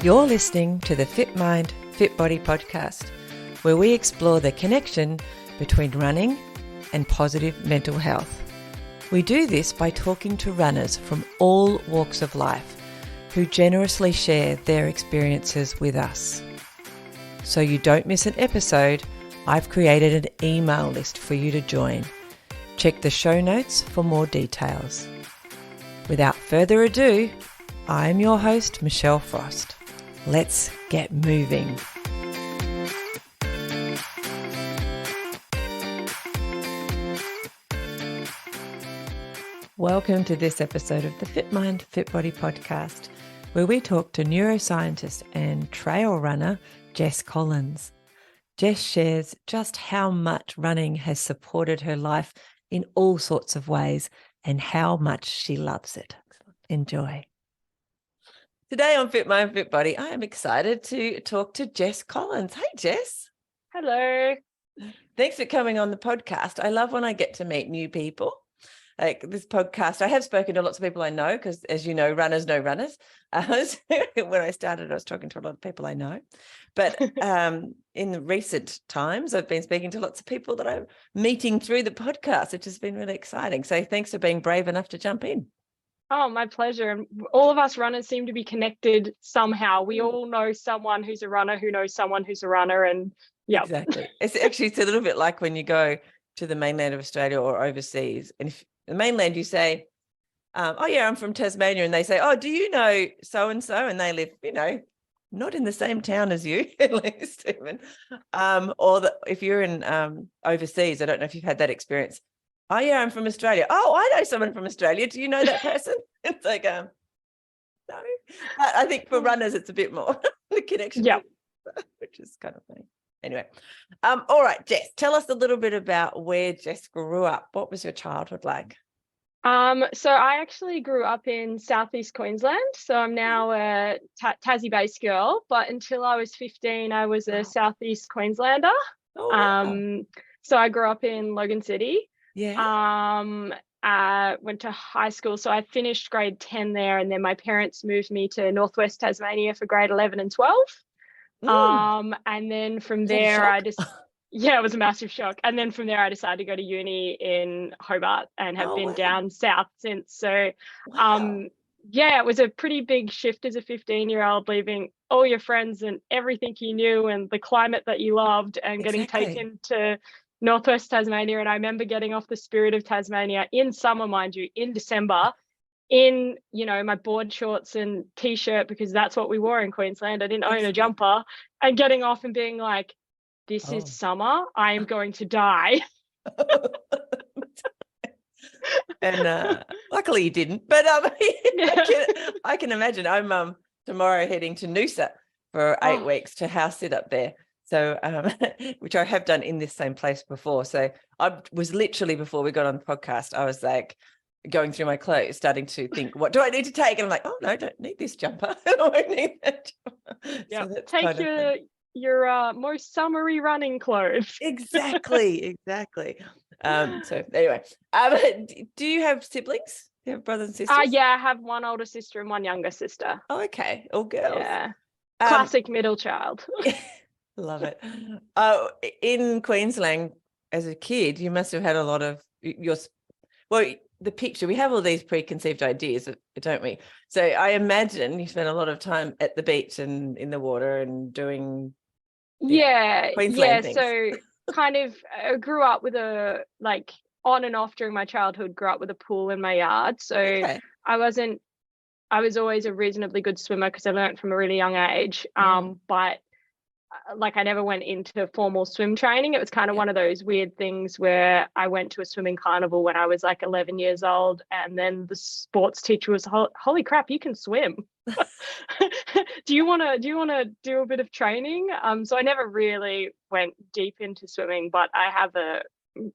You're listening to the Fit Mind, Fit Body podcast, where we explore the connection between running and positive mental health. We do this by talking to runners from all walks of life who generously share their experiences with us. So you don't miss an episode, I've created an email list for you to join. Check the show notes for more details. Without further ado, I'm your host, Michelle Frost. Let's get moving. Welcome to this episode of the Fit Mind, Fit Body podcast, where we talk to neuroscientist and trail runner, Jess Collins. Jess shares just how much running has supported her life in all sorts of ways and how much she loves it. Enjoy. Today on Fit Mind, Fit Body, I am excited to talk to Jess Collins. Hey, Jess. Hello. Thanks for coming on the podcast. I love when I get to meet new people. Like this podcast, I have spoken to lots of people I know because, as you know, runners know runners. When I started, I was talking to a lot of people I know. But in the recent times, I've been speaking to lots of people that I'm meeting through the podcast, which has been really exciting. So thanks for being brave enough to jump in. Oh, my pleasure. And all of us runners seem to be connected somehow. We all know someone who's a runner who knows someone who's a runner. And yeah, exactly. It's a little bit like when you go to the mainland of Australia or overseas. And if the mainland, you say, oh, yeah, I'm from Tasmania. And they say, oh, do you know so-and-so? And they live, not in the same town as you, at least even. If you're in overseas, I don't know if you've had that experience. Oh, yeah, I'm from Australia. Oh, I know someone from Australia. Do you know that person? It's like, no. But I think for runners, it's a bit more the connection, yeah, which is kind of funny. Anyway, all right, Jess, tell us a little bit about where Jess grew up. What was your childhood like? So I actually grew up in southeast Queensland. So I'm now a Tassie-based girl, but until I was 15, I was a southeast Queenslander. Oh, wow. So I grew up in Logan City. Yeah. Went to high school. So I finished grade 10 there, and then my parents moved me to northwest Tasmania for grade 11 and 12. And then from there, it was a massive shock. And then from there, I decided to go to uni in Hobart and have been down south since. So, it was a pretty big shift as a 15-year-old, leaving all your friends and everything you knew and the climate that you loved and getting taken to northwest Tasmania. And I remember getting off the Spirit of Tasmania in summer, mind you, in December, in my board shorts and t-shirt, because that's what we wore in Queensland. I didn't own a jumper, and getting off and being like, this is summer, I am going to die. And luckily you didn't, but I can imagine. I'm tomorrow heading to Noosa for 8 weeks to house sit up there. So, which I have done in this same place before. So I was literally, before we got on the podcast, I was like going through my clothes, starting to think, what do I need to take? And I'm like, oh no, I don't need this jumper. I don't need that jumper. Yeah, so take your most summery running clothes. Exactly. So anyway, do you have siblings? Do you have brothers and sisters? Yeah, I have one older sister and one younger sister. Oh, okay. All girls. Yeah. Classic middle child. Love it. In Queensland, as a kid, you must have had a lot of the picture. We have all these preconceived ideas, don't we? So I imagine you spent a lot of time at the beach and in the water and doing Queensland things. So kind of grew up with on and off during my childhood, grew up with a pool in my yard. So I was always a reasonably good swimmer because I learned from a really young age. But I never went into formal swim training. It was kind of one of those weird things where I went to a swimming carnival when I was 11 years old, and then the sports teacher was, holy crap, you can swim. do you want to do a bit of training? So I never really went deep into swimming, but I have a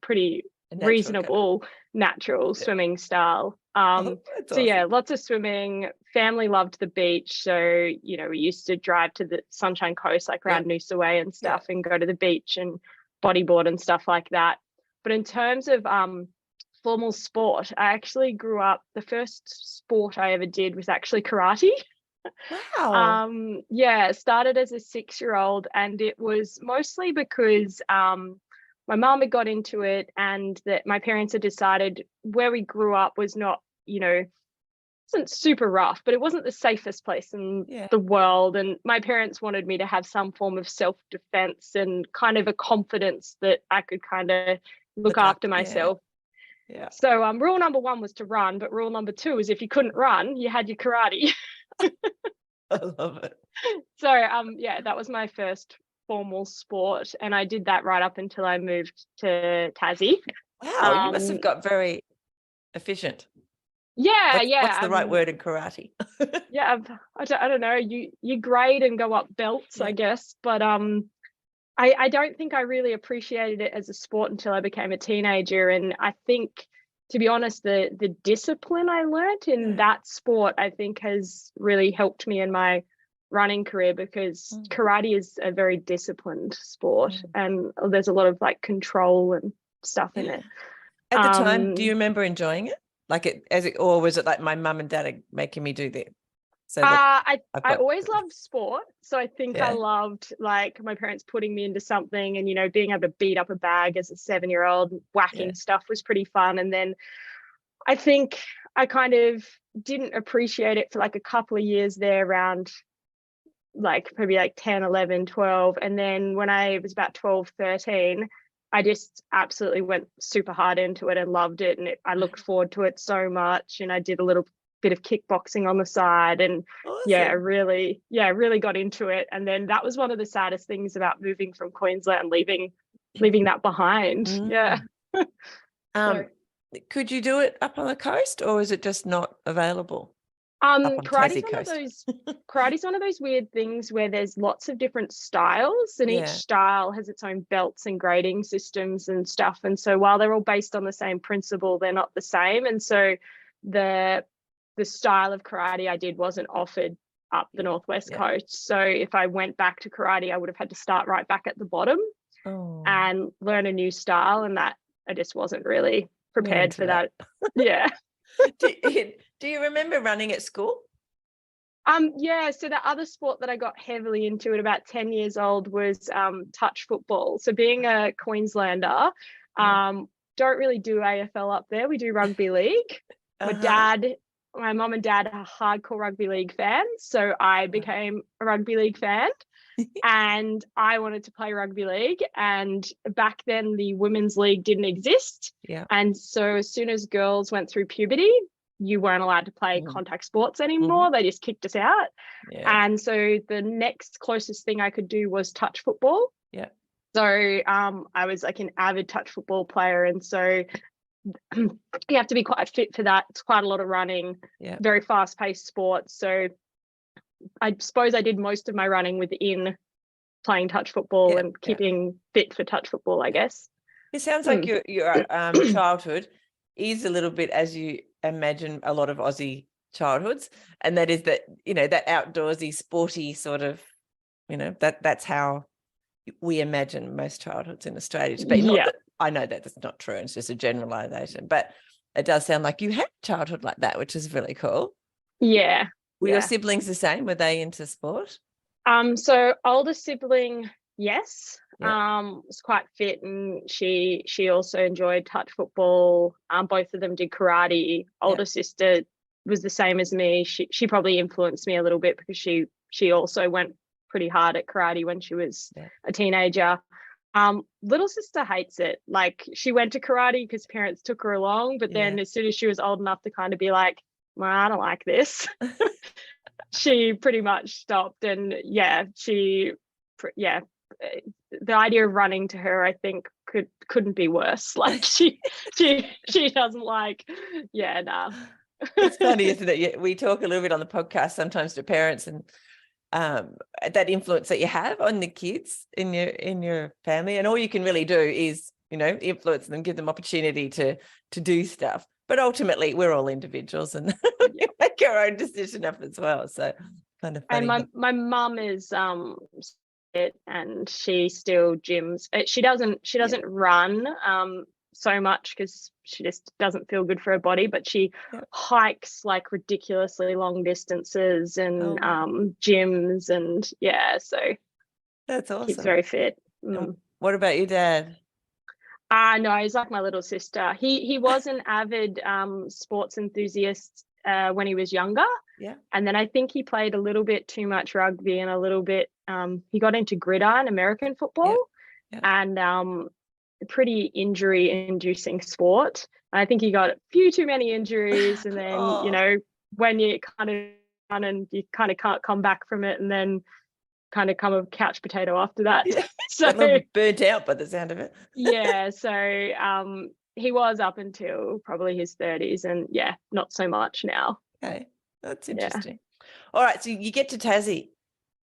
pretty reasonable natural swimming style. Awesome. Lots of swimming. Family loved the beach, so we used to drive to the Sunshine Coast, around Noosa Way and stuff, and go to the beach and bodyboard and stuff like that. But in terms of formal sport, I actually grew up, the first sport I ever did was actually karate. Wow. Yeah, started as a 6-year-old, and it was mostly because my mum had got into it, and that my parents had decided where we grew up was not, wasn't super rough, but it wasn't the safest place in Yeah. the world. And my parents wanted me to have some form of self-defense and kind of a confidence that I could kind of look after Yeah. myself. Yeah. So rule number 1 was to run, but rule number 2 is if you couldn't run, you had your karate. I love it. So yeah, that was my first formal sport, and I did that right up until I moved to Tassie. Wow, you must have got very efficient. Yeah, What's the right word in karate? yeah, I don't know. You grade and go up belts, Yeah. I guess, but I don't think I really appreciated it as a sport until I became a teenager. And I think, to be honest, the discipline I learnt in that sport, I think, has really helped me in my running career, because karate is a very disciplined sport, and there's a lot of like control and stuff in it. At the time, do you remember enjoying it? Or was it like my mum and dad are making me do that? So that I always loved sport. So I think I Yeah. loved, like, my parents putting me into something, and, being able to beat up a bag as a 7-year-old, whacking stuff was pretty fun. And then I think I kind of didn't appreciate it for like a couple of years there, around like maybe like 10, 11, 12. And then when I was about 12, 13, I just absolutely went super hard into it and loved it. And I looked forward to it so much. And I did a little bit of kickboxing on the side, and Awesome. really got into it. And then that was one of the saddest things about moving from Queensland, leaving that behind. Yeah. So, could you do it up on the coast, or is it just not available? Up on karate's Tassie coast. karate's one of those weird things where there's lots of different styles, and each style has its own belts and grading systems and stuff. And so while they're all based on the same principle, they're not the same. And so the style of karate I did wasn't offered up the northwest coast. So if I went back to karate, I would have had to start right back at the bottom and learn a new style, and that I just wasn't really prepared for that. Yeah. Do you remember running at school? Yeah, so the other sport that I got heavily into at about 10 years old was touch football. So being a Queenslander, don't really do AFL up there. We do rugby league. My mum and dad are hardcore rugby league fans, so I became a rugby league fan. And I wanted to play rugby league, and back then the women's league didn't exist. And so as soon as girls went through puberty, you weren't allowed to play contact sports anymore. They just kicked us out. And so the next closest thing I could do was touch football. So I was like an avid touch football player, and so you have to be quite fit for that. It's quite a lot of running, very fast-paced sport. So I suppose I did most of my running within playing touch football and keeping fit for touch football, I guess. It sounds like your childhood is a little bit as you imagine a lot of Aussie childhoods, and that is that, that outdoorsy, sporty sort of, that's how we imagine most childhoods in Australia to be. Not that, I know that that's not true, it's just a generalization, but it does sound like you had a childhood like that, which is really cool. Were your siblings the same? Were they into sport? So older sibling, yes. Was quite fit, and she also enjoyed touch football. Both of them did karate. Older sister was the same as me. She probably influenced me a little bit, because she also went pretty hard at karate when she was a teenager. Little sister hates it. Like, she went to karate because parents took her along, but then as soon as she was old enough to kind of be like, well, I don't like this, she pretty much stopped. And the idea of running to her, I think, couldn't be worse. Like, she doesn't like, It's funny, isn't it? We talk a little bit on the podcast sometimes to parents, and that influence that you have on the kids in your family, and all you can really do is, influence them, give them opportunity to do stuff. But ultimately, we're all individuals, and we make our own decision up as well. So kind of funny. And my mum is and she still gyms. She doesn't run. so much because she just doesn't feel good for her body, but she hikes like ridiculously long distances and gyms, and so that's awesome. Keeps very fit. What about your dad? No, he's like my little sister. He was an avid sports enthusiast when he was younger. Yeah. And then I think he played a little bit too much rugby and a little bit he got into gridiron American football and pretty injury inducing sport. I think he got a few too many injuries, and then you know, when you kind of run and you kind of can't come back from it, and then kind of come a couch potato after that. So burnt out by the sound of it. So he was up until probably his 30s, and not so much now. Okay, that's interesting. All right, so you get to Tassie.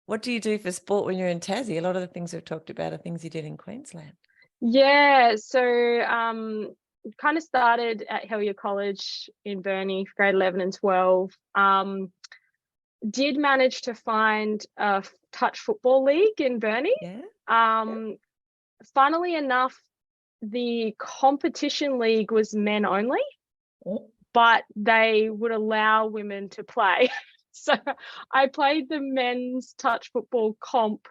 What do you do for sport when you're in Tassie? A lot of the things we've talked about are things you did in Queensland. So kind of started at Helier College in Burnie, grade 11 and 12. Did manage to find a touch football league in Burnie. Funnily enough, the competition league was men only, but they would allow women to play. So I played the men's touch football comp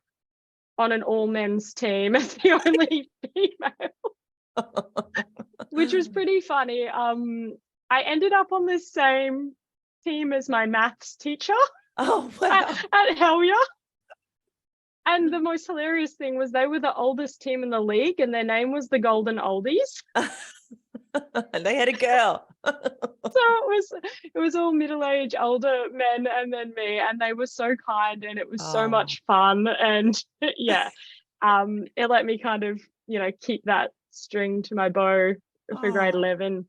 on an all men's team as the only female, which was pretty funny. I ended up on the same team as my maths teacher. Oh, wow. At Helier. And the most hilarious thing was they were the oldest team in the league, and their name was the Golden Oldies. And they had a girl. So it was all middle-aged older men and then me, and they were so kind, and it was so much fun. And it let me kind of, you know, keep that string to my bow for grade 11.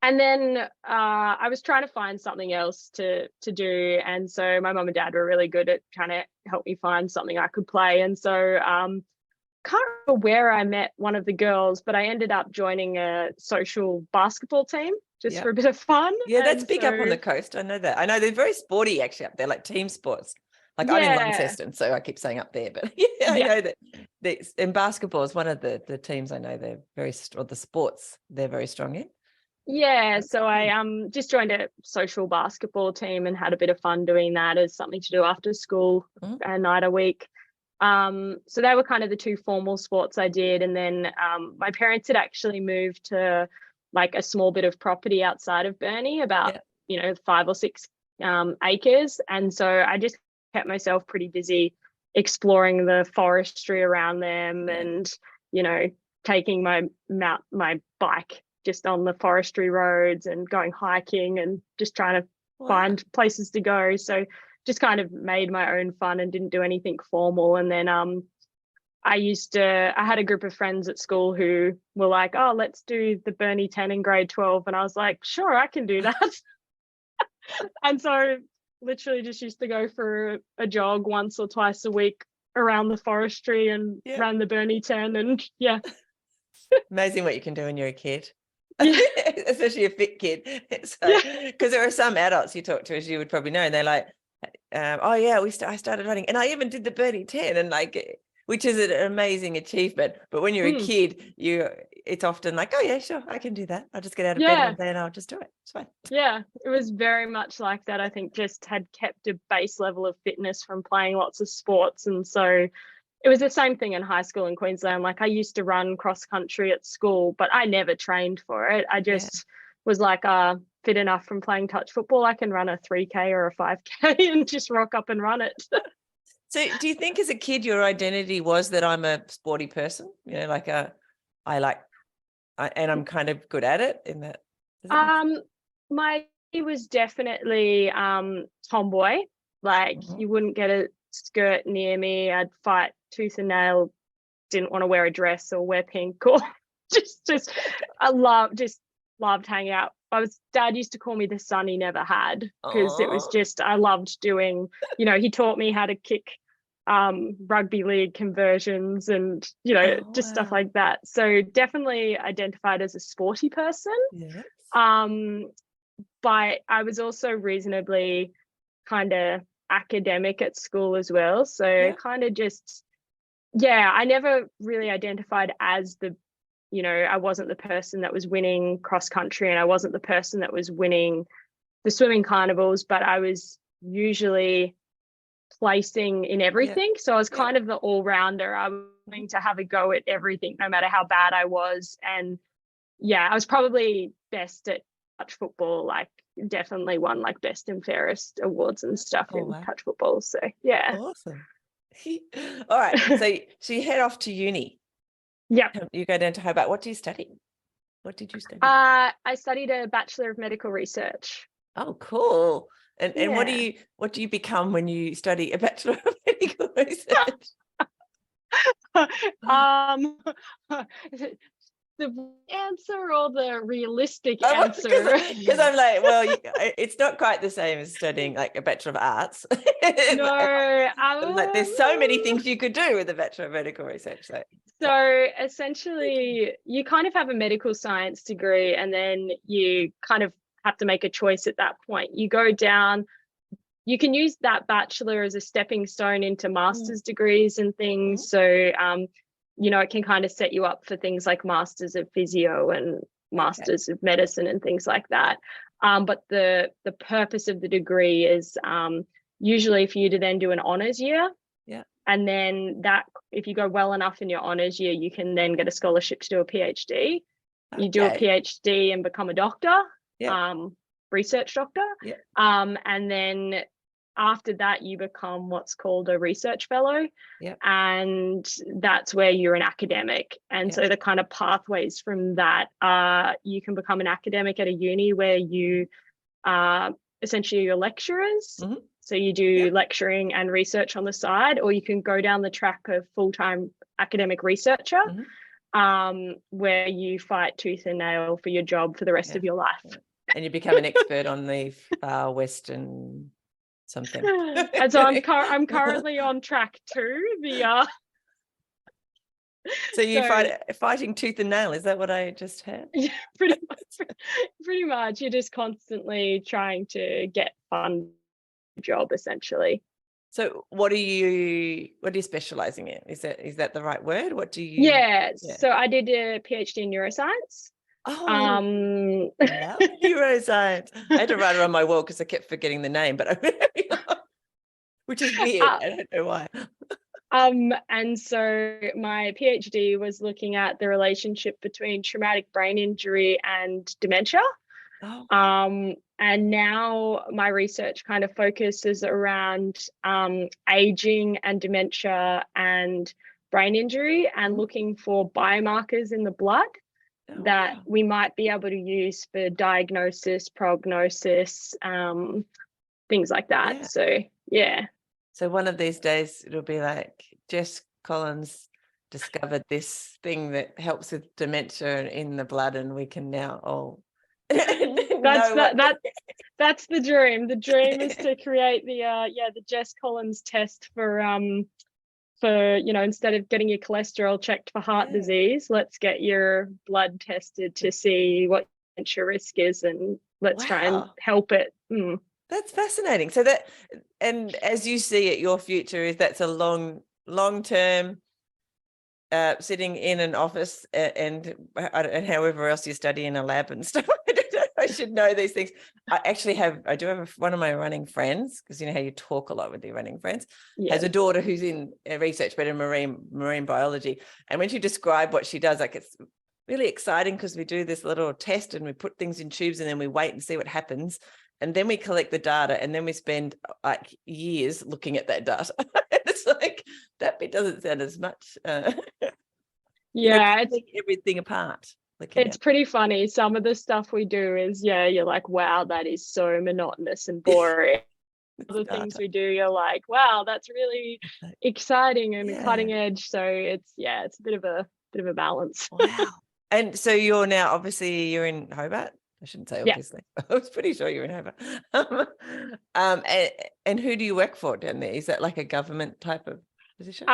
And then I was trying to find something else to do, and so my mum and dad were really good at trying to help me find something I could play. And so can't remember where I met one of the girls, but I ended up joining a social basketball team just for a bit of fun. Yeah, that's big up on the coast. I know that. I know they're very sporty actually up there, like team sports. Like I'm in Launceston, so I keep saying up there, but I know that in basketball is one of the teams I know they're the sports they're very strong in. So I just joined a social basketball team and had a bit of fun doing that as something to do after school a night a week. So they were kind of the two formal sports I did. And then my parents had actually moved to like a small bit of property outside of Burnie, about 5 or 6 acres. And so I just kept myself pretty busy exploring the forestry around them and, you know, taking my bike just on the forestry roads and going hiking and just trying to find places to go. So just kind of made my own fun and didn't do anything formal. And then I had a group of friends at school who were like, oh, let's do the Burnie 10 in grade 12. And I was like, sure, I can do that. And so literally just used to go for a jog once or twice a week around the forestry and ran the Burnie 10. And Amazing what you can do when you're a kid. Especially a fit kid. Because there are some adults you talk to, as you would probably know, and they're like, I started running, and I even did the Burnie 10, and like, which is an amazing achievement. But when you're a kid, it's often like, oh yeah, sure, I can do that. I'll just get out of bed and then I'll just do it. It's fine. Yeah, it was very much like that. I think just had kept a base level of fitness from playing lots of sports, and so it was the same thing in high school in Queensland. Like I used to run cross country at school, but I never trained for it. I just was like, fit enough from playing touch football. I can run a 3K or a 5K and just rock up and run it. So do you think as a kid, your identity was that I'm a sporty person? You know, like and I'm kind of good at it in that? He was definitely tomboy. Like you wouldn't get a skirt near me. I'd fight tooth and nail, didn't want to wear a dress or wear pink, or just I loved hanging out. Dad used to call me the son he never had, because it was just, I loved doing, you know, he taught me how to kick rugby league conversions and, you know, stuff like that. So definitely identified as a sporty person. Yes. But I was also reasonably kind of academic at school as well. So kind of just, I never really identified as the I wasn't the person that was winning cross country, and I wasn't the person that was winning the swimming carnivals, but I was usually placing in everything. So I was kind of the all-rounder. I was willing to have a go at everything, no matter how bad I was. And I was probably best at touch football, like definitely won like best and fairest awards and stuff in touch football. So awesome. All right, so you head off to uni. You go down to Hobart. What do you study? What did you study? I studied a Bachelor of Medical Research. Oh, cool. And what do you become when you study a Bachelor of Medical Research? The answer or the realistic answer? Because I'm like, well, it's not quite the same as studying like a Bachelor of Arts. No. Like, there's so many things you could do with a Bachelor of Medical Research. So essentially, you kind of have a medical science degree, and then you kind of have to make a choice at that point. You go down, you can use that bachelor as a stepping stone into master's degrees and things. So, it can kind of set you up for things like masters of physio and masters of medicine and things like that. But the purpose of the degree is usually for you to then do an honours year. Yeah. And then that, if you go well enough in your honours year, you can then get a scholarship to do a PhD. You do a PhD and become a doctor, research doctor. And then after that, you become what's called a research fellow. And that's where you're an academic. And so the kind of pathways from that are, you can become an academic at a uni where you essentially you're lecturers. So you do lecturing and research on the side, or you can go down the track of full-time academic researcher, where you fight tooth and nail for your job for the rest of your life. And you become an expert on the far western something. And so I'm currently on track 2. So you fighting tooth and nail, is that what I just heard? Yeah, pretty much. You're just constantly trying to get fun job, essentially. So what are you specializing in? Is that the right word? What do you So I did a PhD in neuroscience. Neuroscience. I had to write it on my wall because I kept forgetting the name, but which is weird. I don't know why. And so my PhD was looking at the relationship between traumatic brain injury and dementia. And now my research kind of focuses around aging and dementia and brain injury, and looking for biomarkers in the blood that we might be able to use for diagnosis, prognosis, things like that. So one of these days it'll be like Jess Collins discovered this thing that helps with dementia in the blood, and we can now all that's the dream. The dream is to create the Jess Collins test for instead of getting your cholesterol checked for heart disease, let's get your blood tested to see what your risk is, and let's try and help it. That's fascinating. So that, and as you see it, your future is that's a long-term sitting in an office and however else you study in a lab and stuff. I should know these things. I do have one of my running friends, because you know how you talk a lot with your running friends, has a daughter who's in research, but in marine biology. And when she described what she does, like, it's really exciting because we do this little test and we put things in tubes and then we wait and see what happens. And then we collect the data, and then we spend like years looking at that data. It's like, that bit doesn't sound as much. It's everything apart. It's pretty funny. Some of the stuff we do is, you're like, wow, that is so monotonous and boring. The things we do, you're like, wow, that's really exciting and cutting edge. So it's a bit of a balance. Wow. And so you're now, obviously, you're in Hobart. I shouldn't say obviously. I was pretty sure you're in Hobart. And who do you work for down there? Is that like a government type of position?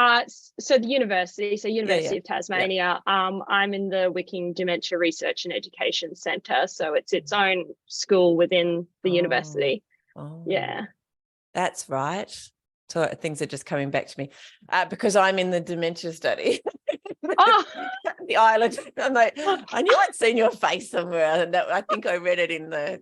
So the university, University of Tasmania. I'm in the Wicking Dementia Research and Education Centre. So it's its own school within the university. That's right. So things are just coming back to me because I'm in the dementia study. the island. I'm like, I knew I'd seen your face somewhere, and I think I read it in the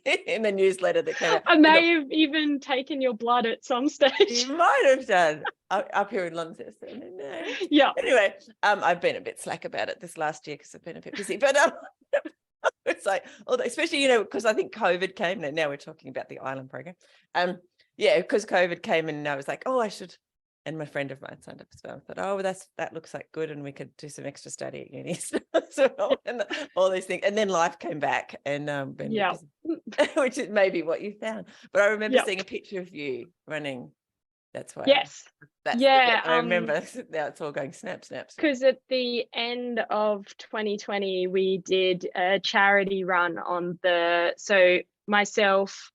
in the newsletter that came out. I may have even taken your blood at some stage. You might have done up here in Launceston. No. Yeah. Anyway, I've been a bit slack about it this last year because I've been a bit busy, but it's like, especially, because I think COVID came, and now we're talking about the island program. Because COVID came, and I was like, I should. And my friend of mine signed up as well. I thought, that looks like good, and we could do some extra study at uni. And all these things. And then life came back, and which is maybe what you found. But I remember seeing a picture of you running. That's why. Yes. I remember. Now it's all going snaps. Because at the end of 2020, we did a charity run on myself,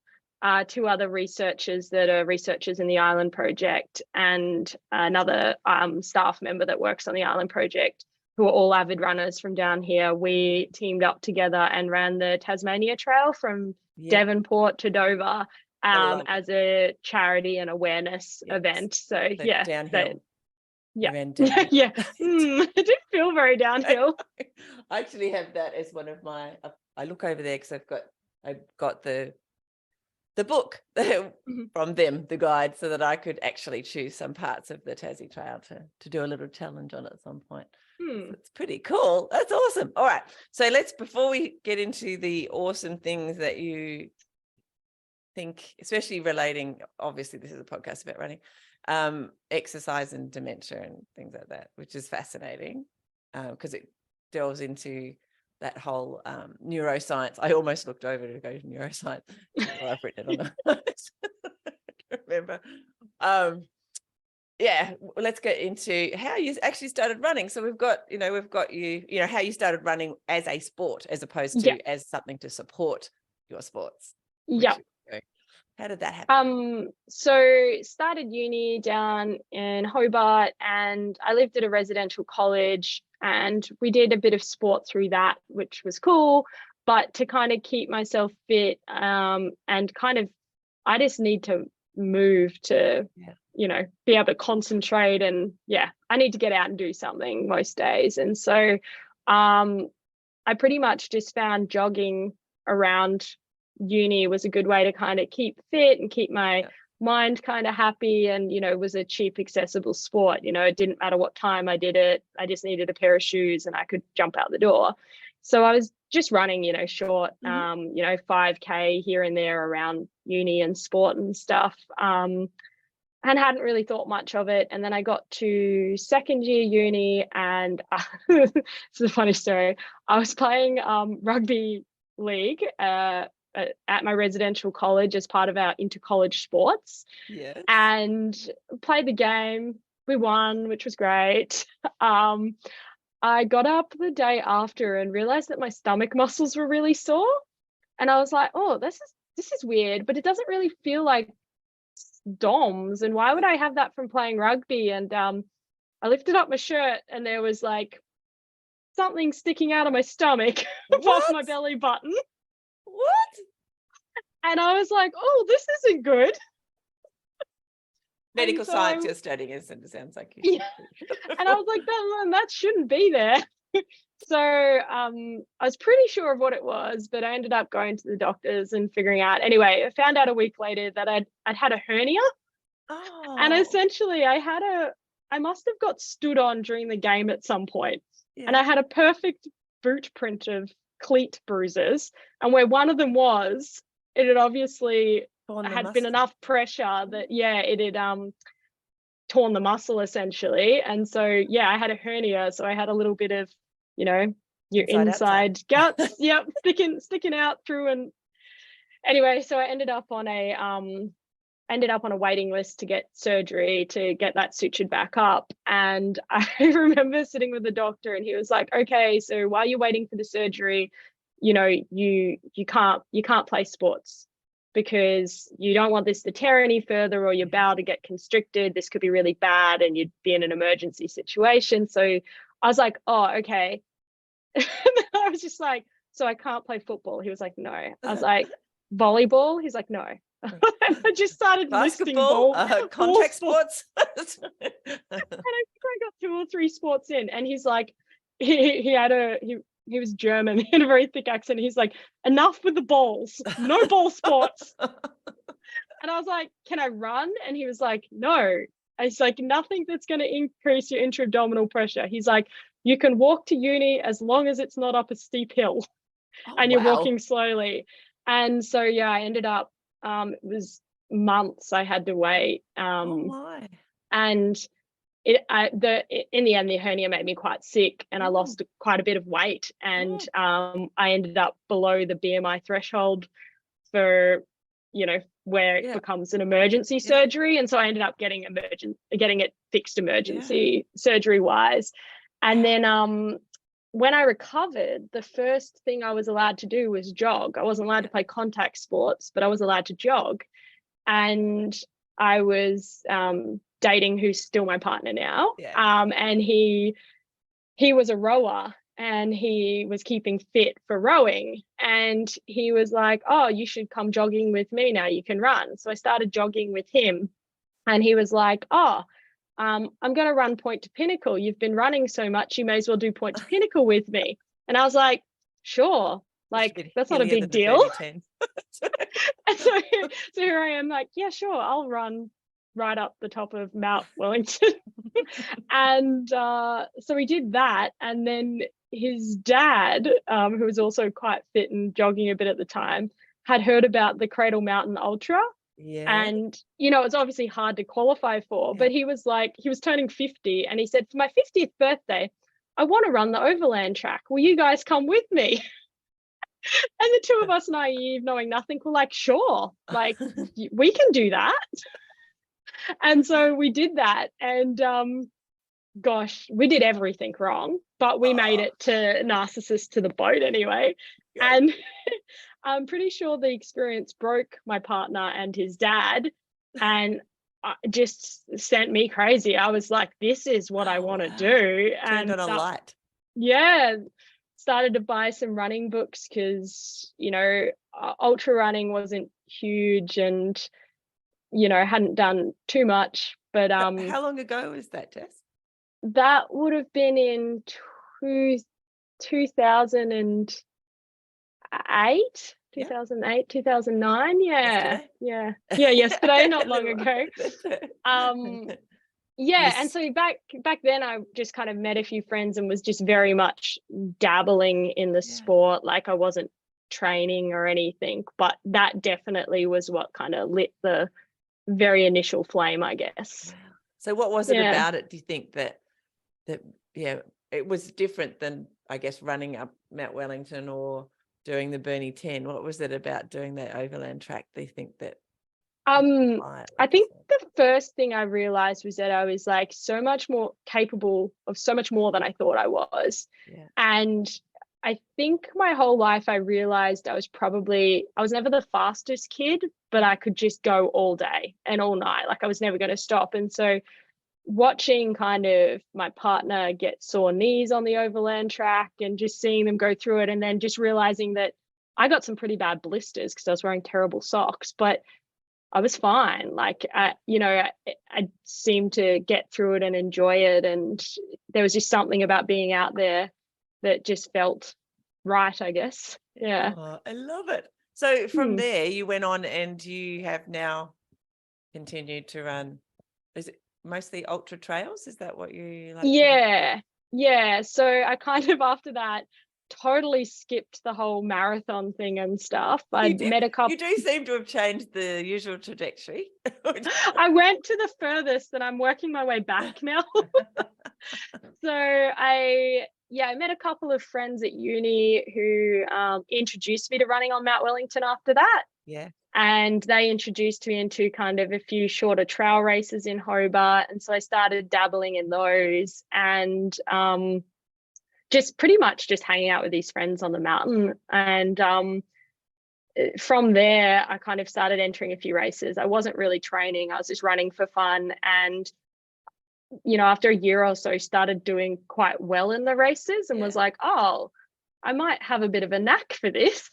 two other researchers that are researchers in the Island Project, and another staff member that works on the Island Project, who are all avid runners from down here. We teamed up together and ran the Tasmania Trail from Devonport to Dover as a charity and awareness event. So downhill. It didn't feel very downhill. I actually have that as one of my. I look over there because I've got the book from them, the guide, so that I could actually choose some parts of the Tassie Trail to do a little challenge on at some point. So it's pretty cool. That's awesome. All right. So before we get into the awesome things that you think, especially relating, obviously this is a podcast about running, exercise and dementia and things like that, which is fascinating because it delves into that whole neuroscience. I almost looked over to go to neuroscience. I've written it on the remember. Let's get into how you actually started running. So we've got you, how you started running as a sport as opposed to as something to support your sports. Yeah. How did that happen? So started uni down in Hobart, and I lived at a residential college, and we did a bit of sport through that, which was cool. But to kind of keep myself fit, and kind of, I just need to move to, be able to concentrate, and I need to get out and do something most days. And so I pretty much just found jogging around uni was a good way to kind of keep fit and keep my mind kind of happy, and it was a cheap, accessible sport. It didn't matter what time I did it. I just needed a pair of shoes and I could jump out the door. So I was just running, short 5k here and there around uni and sport and stuff, and hadn't really thought much of it. And then I got to second year uni, and it's a funny story. I was playing rugby league at my residential college as part of our inter-college sports, and played the game. We won, which was great. I got up the day after and realized that my stomach muscles were really sore, and I was like, this is weird, but it doesn't really feel like DOMS, and why would I have that from playing rugby? And I lifted up my shirt, and there was like something sticking out of my stomach above my belly button. What? And I was like, this isn't good. Medical science you're studying, it sounds like you. And I was like, that shouldn't be there. So I was pretty sure of what it was, but I ended up going to the doctors and figuring out. Anyway, I found out a week later that I'd had a hernia. And essentially I must have got stood on during the game at some point. And I had a perfect boot print of cleat bruises, and where one of them was, it had obviously been enough pressure that it had torn the muscle essentially. And so I had a hernia, so I had a little bit of your inside guts sticking out through. And anyway, so I ended up on a waiting list to get surgery to get that sutured back up. And I remember sitting with the doctor, and he was like, okay, so while you're waiting for the surgery, you can't play sports because you don't want this to tear any further or your bowel to get constricted. This could be really bad and you'd be in an emergency situation. So I was like, okay. I was just like, so I can't play football? He was like, no. I was like, volleyball? He's like, no. I just started listing contact sports. And I think I got 2 or 3 sports in, and he's like, he was German in a very thick accent. He's like, enough with the balls, no ball sports. And I was like, can I run? And he was like, no. It's like, nothing that's going to increase your intra-abdominal pressure. He's like, you can walk to uni as long as it's not up a steep hill and you're walking slowly. And so, yeah, I ended up, it was months I had to wait. And in the end, the hernia made me quite sick, and I lost quite a bit of weight, and I ended up below the BMI threshold for, where it becomes an emergency surgery. And so I ended up getting it fixed emergency surgery wise. And then when I recovered, the first thing I was allowed to do was jog. I wasn't allowed to play contact sports, but I was allowed to jog. And I was dating who's still my partner now. And he was a rower, and he was keeping fit for rowing. And he was like, oh, you should come jogging with me now, you can run. So I started jogging with him, and he was like, oh, I'm going to run Point to Pinnacle. You've been running so much, you may as well do Point to Pinnacle with me. And I was like, sure, like that's not a big deal. And so here I am, like, yeah, sure, I'll run right up the top of Mount Wellington. And so we did that. And then his dad, who was also quite fit and jogging a bit at the time, had heard about the Cradle Mountain Ultra. And it's obviously hard to qualify for, but he was like, he was turning 50, and he said, for my 50th birthday, I want to run the overland track, will you guys come with me? And the two of us, naive, knowing nothing, were like, sure, like we can do that. And so we did that, and gosh, we did everything wrong, but we made it to Narcissus, to the boat anyway. And I'm pretty sure the experience broke my partner and his dad, and just sent me crazy. I was like, this is what I want to do. Turned on a light. Yeah. Started to buy some running books because, ultra running wasn't huge, and, hadn't done too much. But how long ago was that, Jess? That would have been in 2008, 2009. Yesterday, not long ago. And so back then I just kind of met a few friends and was just very much dabbling in the sport. Like I wasn't training or anything, but that definitely was what kind of lit the very initial flame, I guess. Wow. So what was it about it, do you think, that it was different than, I guess, running up Mount Wellington or doing the Burnie 10? What was it about doing that overland track, do you think, that I think the first thing I realized was that I was like so much more capable of so much more than I thought I was. And I think my whole life I realized I was never the fastest kid, but I could just go all day and all night. Like I was never going to stop. And so watching kind of my partner get sore knees on the overland track and just seeing them go through it, and then just realizing that I got some pretty bad blisters because I was wearing terrible socks, but I was fine. Like, I seemed to get through it and enjoy it. And there was just something about being out there that just felt right, I guess. Yeah. Oh, I love it. So from there, you went on and you have now continued to run. Is it mostly ultra trails? Is that what you like? Yeah. So I kind of, after that, totally skipped the whole marathon thing and stuff. I met a couple. You do seem to have changed the usual trajectory. I went to the furthest and I'm working my way back now. So I met a couple of friends at uni who introduced me to running on Mount Wellington after that. Yeah. And they introduced me into kind of a few shorter trail races in Hobart. And so I started dabbling in those, and just pretty much just hanging out with these friends on the mountain. And from there, I kind of started entering a few races. I wasn't really training. I was just running for fun. And, after a year or so, started doing quite well in the races and was like, oh, I might have a bit of a knack for this.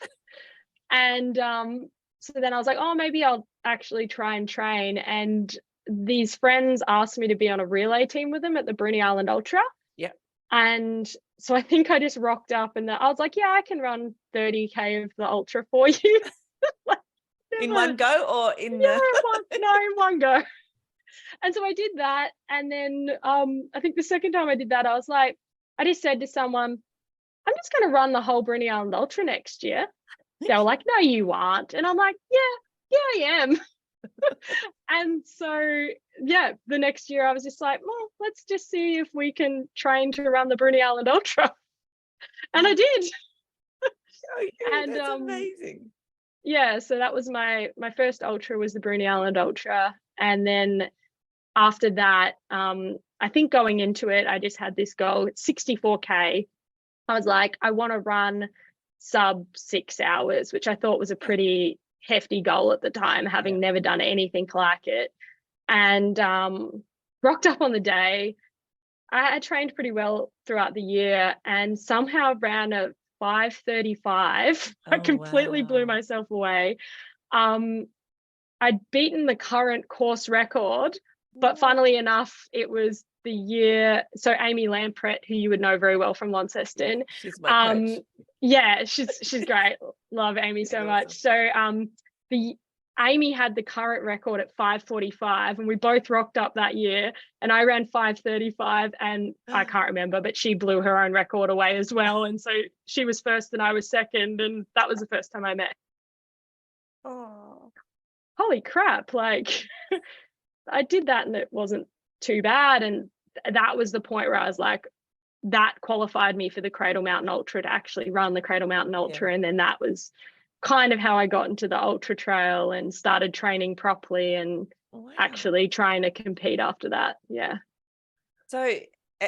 And so then I was like, oh, maybe I'll actually try and train. And these friends asked me to be on a relay team with them at the Bruny Island Ultra. Yeah. And so I think I just rocked up and I was like, yeah, I can run 30K of the ultra for you. Like, in one go or in in one go. And so I did that. And then I think the second time I did that, I was like, I just said to someone, I'm just going to run the whole Bruny Island Ultra next year. They were like, no, you aren't. And I'm like, yeah, I am. And so, yeah, the next year I was just like, well, let's just see if we can train to run the Bruny Island Ultra. And I did. Oh, yeah, And that's amazing. yeah, so that was my first ultra was the Bruny Island Ultra. And then after that, I think going into it, I just had this goal. It's 64K. I was like, I want to run sub 6 hours, which I thought was a pretty hefty goal at the time, having never done anything like it. And rocked up on the day. I trained pretty well throughout the year and somehow ran a 5:35. I completely blew myself away. I'd beaten the current course record, but funnily enough, it was the year. So Amy Lamprett, who you would know very well from Launceston, she's my coach. Yeah, she's great. Love Amy so much. So the Amy had the current record at 5:45, and we both rocked up that year. And I ran 5:35, and I can't remember, but she blew her own record away as well. And so she was first, and I was second, and that was the first time I met. Oh, holy crap! Like, I did that, and it wasn't too bad. And that was the point where I was like, that qualified me for the Cradle Mountain Ultra to actually run the Cradle Mountain Ultra, and then that was kind of how I got into the ultra trail and started training properly and actually trying to compete after that. Yeah. So,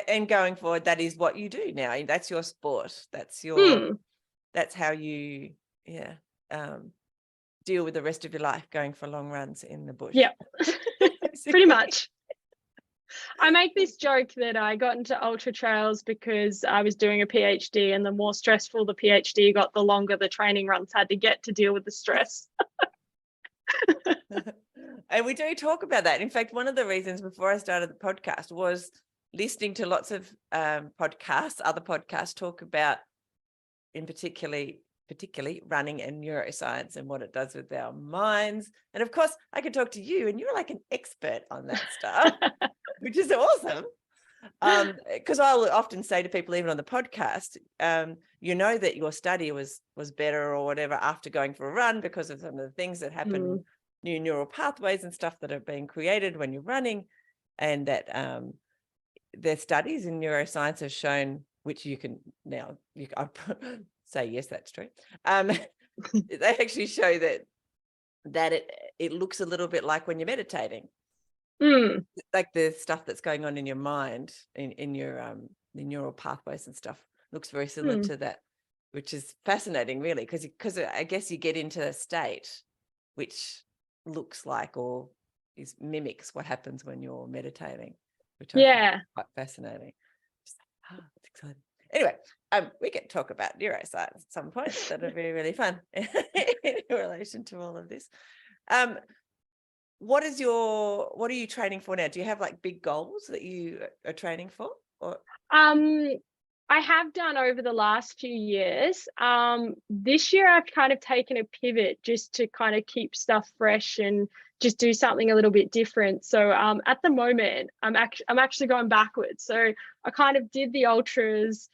and going forward, that is what you do now. That's your sport. That's your, that's how you, deal with the rest of your life, going for long runs in the bush. Yeah, pretty much. I make this joke that I got into ultra trails because I was doing a PhD, and the more stressful the PhD got, the longer the training runs had to get to deal with the stress. And we do talk about that. In fact, one of the reasons before I started the podcast was listening to lots of other podcasts talk about, in particularly running and neuroscience and what it does with our minds. And of course, I could talk to you, and you're like an expert on that stuff, which is awesome. Because I'll often say to people, even on the podcast, that your study was better or whatever after going for a run because of some of the things that happen, new neural pathways and stuff that are being created when you're running, and that the studies in neuroscience have shown, which you can now I say yes, that's true. They actually show that it looks a little bit like when you're meditating. Like the stuff that's going on in your mind, in your the neural pathways and stuff, looks very similar to that, which is fascinating, really, because I guess you get into a state which looks like or mimics what happens when you're meditating, which I find quite fascinating. It's exciting. Anyway, we can talk about neuroscience at some point. That'll be really fun in relation to all of this. What are you training for now? Do you have like big goals that you are training for? Or I have done over the last few years. This year I've kind of taken a pivot just to kind of keep stuff fresh and just do something a little bit different. So at the moment I'm actually going backwards. So I kind of did the ultras,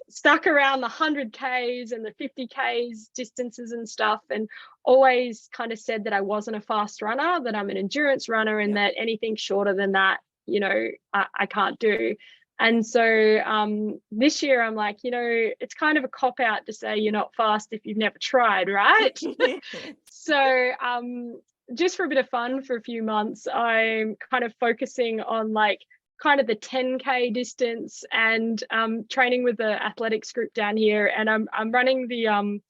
stuck around the 100Ks and the 50Ks distances and stuff, and always kind of said that I wasn't a fast runner, that I'm an endurance runner, and that anything shorter than that, I can't do. And so this year I'm like, it's kind of a cop out to say you're not fast if you've never tried, right? So just for a bit of fun for a few months, I'm kind of focusing on like kind of the 10K distance and training with the athletics group down here. And I'm running the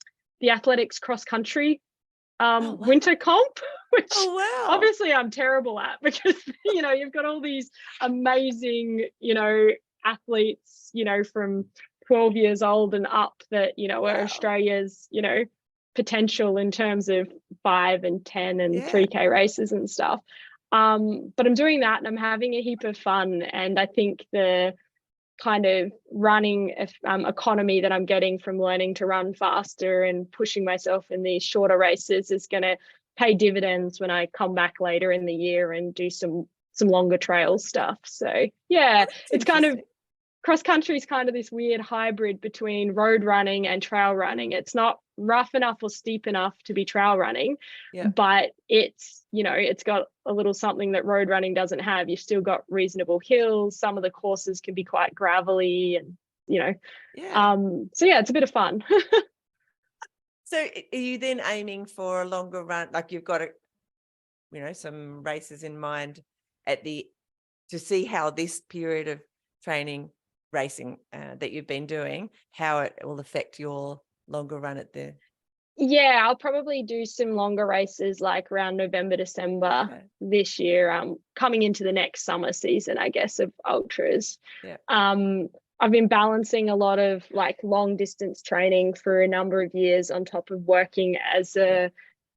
athletics cross country winter comp, which obviously I'm terrible at because, you've got all these amazing, athletes, from 12 years old and up that, are Australia's, potential in terms of 5 and 10 and 3K races and stuff. But I'm doing that and I'm having a heap of fun. And I think the kind of running economy that I'm getting from learning to run faster and pushing myself in these shorter races is going to pay dividends when I come back later in the year and do some longer trail stuff. So yeah, it's kind of, cross country is kind of this weird hybrid between road running and trail running. It's not rough enough or steep enough to be trail running, but it's, you know, it's got a little something that road running doesn't have. You've still got reasonable hills. Some of the courses can be quite gravelly and, you know, so yeah, it's a bit of fun. So are you then aiming for a longer run? Like you've got, you know, some races in mind to see how this period of training racing that you've been doing, how it will affect your longer run at the... Yeah, I'll probably do some longer races like around November, December this year, coming into the next summer season, I guess, of ultras. I've been balancing a lot of like long distance training for a number of years on top of working as a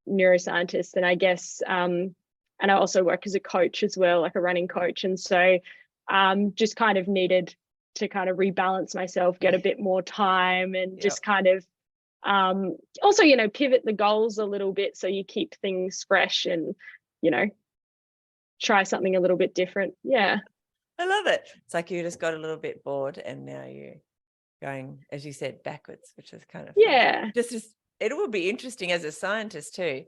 neuroscientist, and I guess and I also work as a coach as well, like a running coach, and so just kind of needed to kind of rebalance myself, get a bit more time, and just kind of also, you know, pivot the goals a little bit so you keep things fresh and, you know, try something a little bit different. I love it. It's like you just got a little bit bored and now you're going, as you said, backwards, which is kind of fun. Just it will be interesting as a scientist too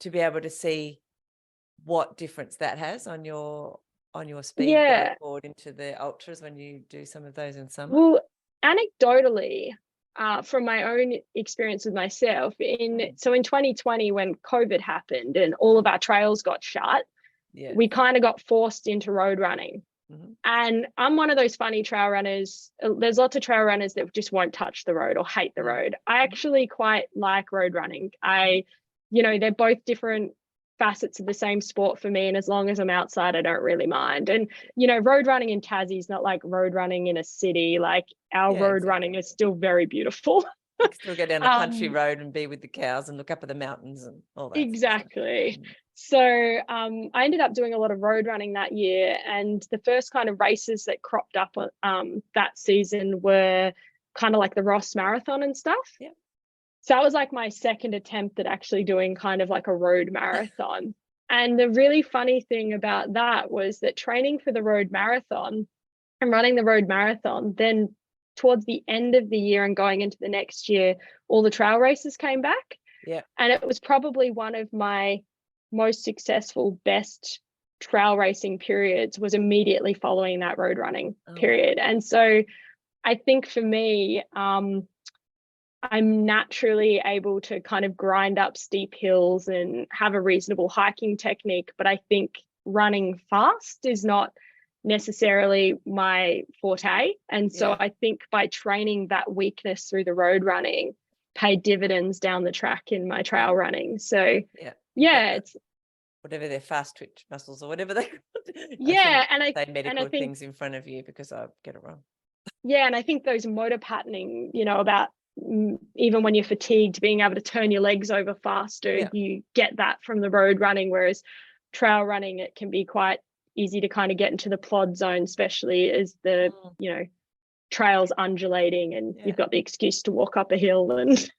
to be able to see what difference that has on your speed going forward into the ultras when you do some of those in summer. Well, anecdotally, from my own experience with myself, so in 2020 when COVID happened and all of our trails got shut, we kind of got forced into road running. And I'm one of those funny trail runners. There's lots of trail runners that just won't touch the road or hate the road. I actually quite like road running. You know, they're both different facets of the same sport for me, and as long as I'm outside, I don't really mind. And you know, road running in Tassie is not like road running in a city. Like our road running is still very beautiful. You can still go down a country road and be with the cows and look up at the mountains and all that. Exactly. So I ended up doing a lot of road running that year, and the first kind of races that cropped up that season were kind of like the Ross Marathon and stuff. So that was like my second attempt at actually doing kind of like a road marathon. And the really funny thing about that was that training for the road marathon and running the road marathon, then towards the end of the year and going into the next year, all the trail races came back. And it was probably one of my most successful, best trail racing periods was immediately following that road running period. And so I think for me, I'm naturally able to kind of grind up steep hills and have a reasonable hiking technique, but I think running fast is not necessarily my forte. And so I think by training that weakness through the road running paid dividends down the track in my trail running. So it's whatever their fast twitch muscles or whatever they and I say medical think things in front of you because I get it wrong. And I think those motor patterning, you know, about even when you're fatigued, being able to turn your legs over faster, you get that from the road running, whereas trail running, it can be quite easy to kind of get into the plod zone, especially as the you know, trail's undulating and you've got the excuse to walk up a hill. And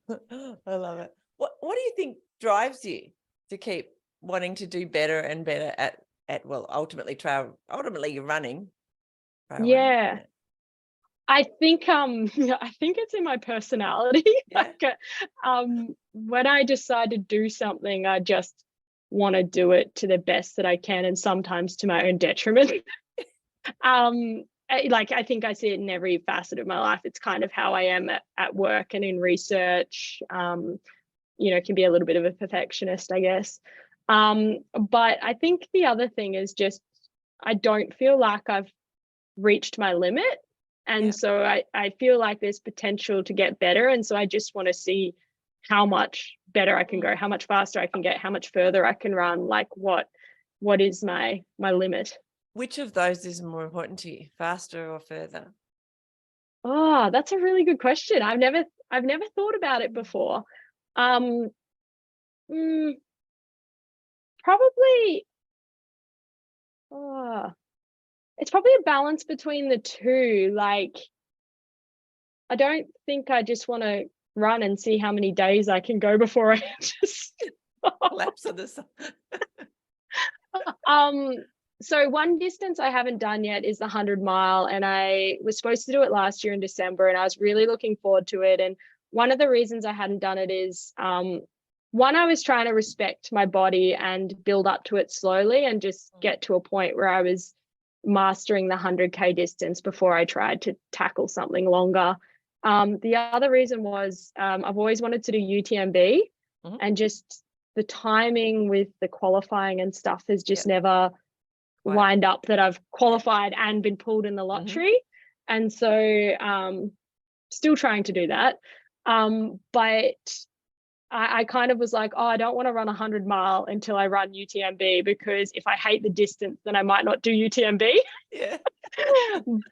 I love it. What do you think drives you to keep wanting to do better and better at well, ultimately you're running. I think it's in my personality. Like when I decide to do something, I just want to do it to the best that I can, and sometimes to my own detriment. I think I see it in every facet of my life. It's kind of how I am at work and in research. You know, can be a little bit of a perfectionist, I guess. But I think the other thing is just I don't feel like I've reached my limit. And so I feel like there's potential to get better. And so I just want to see how much better I can go, how much faster I can get, how much further I can run, like what is my limit. Which of those is more important to you, faster or further? Oh, that's a really good question. I've never thought about it before. Probably It's probably a balance between the two. Like, I don't think I just want to run and see how many days I can go before I just Lapse of the sun. So one distance I haven't done yet is the 100-mile, and I was supposed to do it last year in December, and I was really looking forward to it. And one of the reasons I hadn't done it is one, I was trying to respect my body and build up to it slowly and just get to a point where I was mastering the 100K distance before I tried to tackle something longer. The other reason was I've always wanted to do UTMB, and just the timing with the qualifying and stuff has just never lined up that I've qualified and been pulled in the lottery. And so still trying to do that. But I kind of was like, oh, I don't want to run 100-mile until I run UTMB, because if I hate the distance, then I might not do UTMB. Yeah.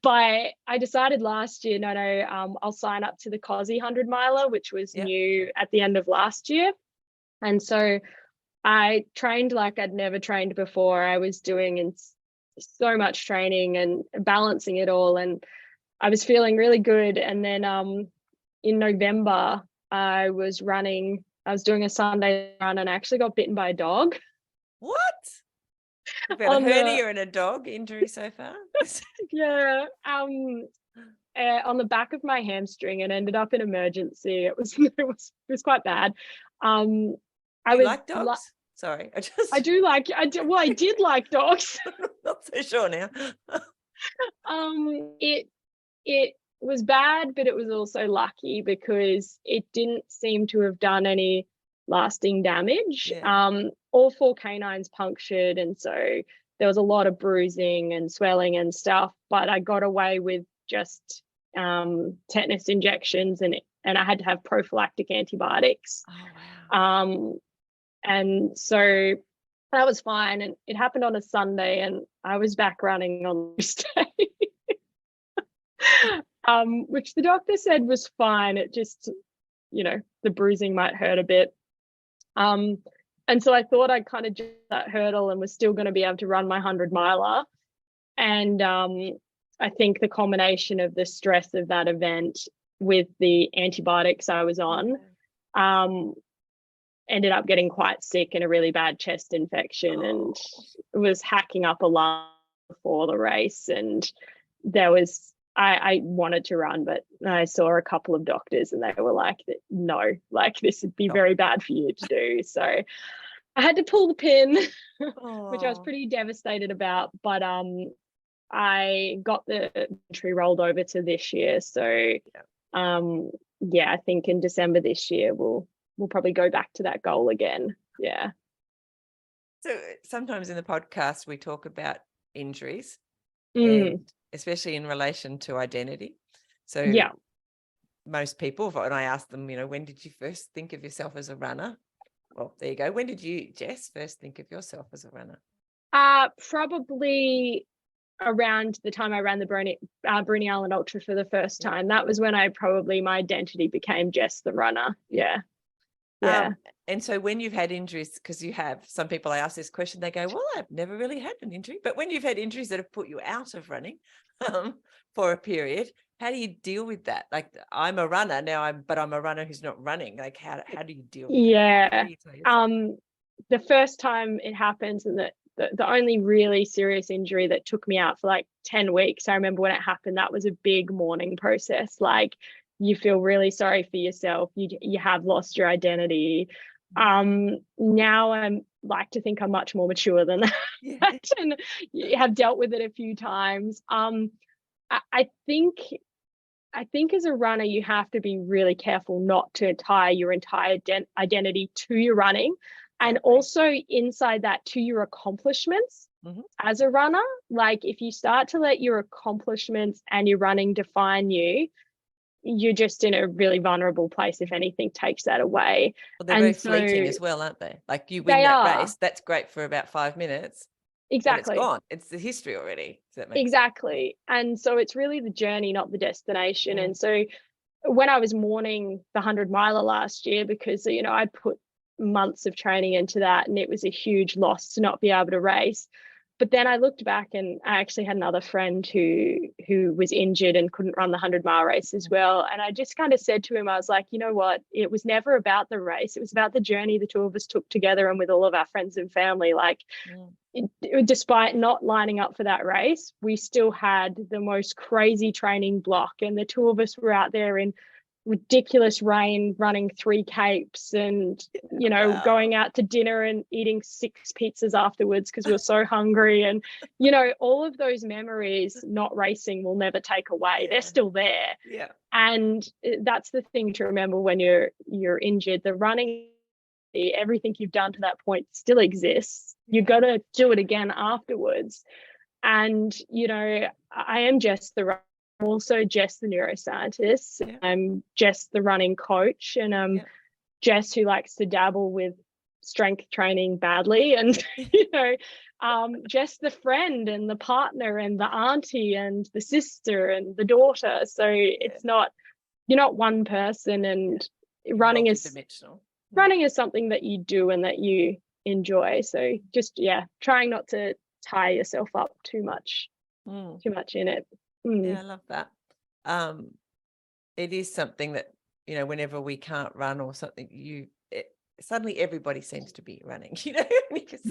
But I decided last year, no, I'll sign up to the COSI 100-miler, which was new at the end of last year. And so I trained like I'd never trained before. I was doing so much training and balancing it all, and I was feeling really good. And then in November, I was doing a Sunday run, and I actually got bitten by a dog. What? You've got a hernia and a dog injury so far? Yeah. On the back of my hamstring, and ended up in emergency. It was quite bad. I like dogs. Sorry, I did like dogs. Not so sure now. It was bad, but it was also lucky because it didn't seem to have done any lasting damage. All 4 canines punctured, and so there was a lot of bruising and swelling and stuff, but I got away with just tetanus injections, and I had to have prophylactic antibiotics. Oh, wow. And so that was fine. And it happened on a Sunday, and I was back running on Tuesday, which the doctor said was fine. It just, the bruising might hurt a bit. And so I thought I'd kind of jumped that hurdle and was still going to be able to run my 100-miler. And I think the combination of the stress of that event with the antibiotics I was on, ended up getting quite sick and a really bad chest infection, and was hacking up a lung before the race. And I wanted to run, but I saw a couple of doctors, and they were like, no, like this would be very bad for you to do. So I had to pull the pin, which I was pretty devastated about. But I got the entry rolled over to this year. So I think in December this year we'll probably go back to that goal again. Yeah. So sometimes in the podcast we talk about injuries, and especially in relation to identity. So most people, when I ask them, when did you first think of yourself as a runner? Well, there you go. When did you, Jess, first think of yourself as a runner? Probably around the time I ran the Bruny Island Ultra for the first time. That was when my identity became Jess the runner. Yeah. And so when you've had injuries, because you have, some people I ask this question, they go, well, I've never really had an injury. But when you've had injuries that have put you out of running for a period, how do you deal with that? Like, I'm a runner now, but I'm a runner who's not running. Like, how do you deal with that? The first time it happens, and the only really serious injury that took me out for like 10 weeks, I remember when it happened, that was a big mourning process. Like, you feel really sorry for yourself. You have lost your identity. Now I'm like to think I'm much more mature than that, and have dealt with it a few times. I think as a runner, you have to be really careful not to tie your entire identity to your running, and also inside that to your accomplishments as a runner. Like, if you start to let your accomplishments and your running define you, you're just in a really vulnerable place if anything takes that away. Well, they're very fleeting as well, aren't they? Like, you win that race, that's great for about 5 minutes. Exactly. It's gone. It's the history already. Does that make sense? And so it's really the journey, not the destination. And so when I was mourning the 100-miler last year, because, I'd put months of training into that, and it was a huge loss to not be able to race. But then I looked back, and I actually had another friend who was injured and couldn't run the 100-mile race as well. And I just kind of said to him, I was like, you know what? It was never about the race. It was about the journey the two of us took together and with all of our friends and family. Like, despite not lining up for that race, we still had the most crazy training block. And the two of us were out there in ridiculous rain running 3 capes and going out to dinner and eating 6 pizzas afterwards because we were so hungry. And all of those memories not racing will never take away. They're still there. And that's the thing to remember when you're injured. The running, everything you've done to that point still exists. You got to do it again afterwards. And I am Jess the runner. I'm also Jess the neuroscientist. I'm Jess the running coach, and I'm Jess who likes to dabble with strength training badly, and Jess the friend and the partner and the auntie and the sister and the daughter. So it's not, you're not one person, and running is something that you do and that you enjoy. So just trying not to tie yourself up too much in it. Yeah, I love that. It is something that, whenever we can't run or something, suddenly everybody seems to be running, because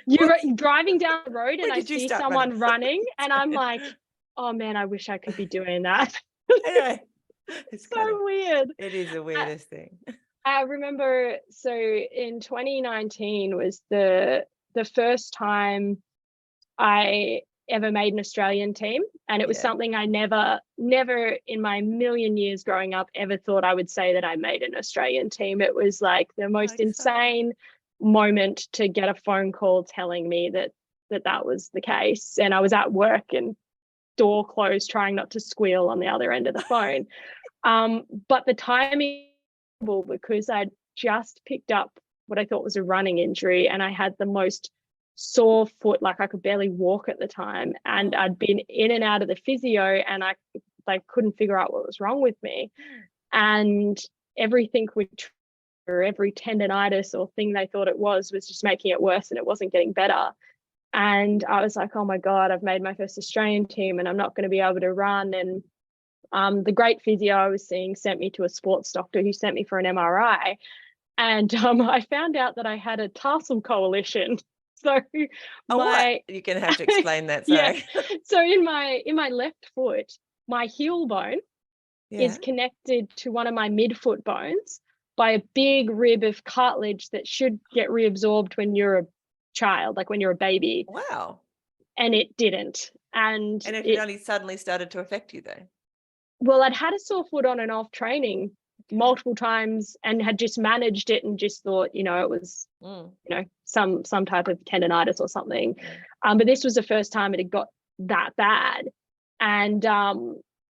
you're driving down the road and I see someone running and I'm like, oh man, I wish I could be doing that. It's so weird. It is the weirdest thing. I remember, so in 2019 was the first time I ever made an Australian team, and it was something I never in my million years growing up ever thought I would say that I made an Australian team. It was like the most insane moment to get a phone call telling me that was the case, and I was at work and door closed trying not to squeal on the other end of the phone. But the timing, because I'd just picked up what I thought was a running injury, and I had the most sore foot, like I could barely walk at the time, and I'd been in and out of the physio, and I couldn't figure out what was wrong with me, and everything or every tendonitis or thing they thought it was just making it worse, and it wasn't getting better. And I was like, oh my God, I've made my first Australian team and I'm not going to be able to run. And the great physio I was seeing sent me to a sports doctor who sent me for an MRI, and I found out that I had a tarsal coalition. So you're going to have to explain that. Sorry. So in my left foot, my heel bone is connected to one of my midfoot bones by a big rib of cartilage that should get reabsorbed when you're a child, like when you're a baby. Wow. And it didn't. And it only suddenly started to affect you though? Well, I'd had a sore foot on and off training multiple times and had just managed it and just thought, it was, some type of tendonitis or something. But this was the first time it had got that bad, and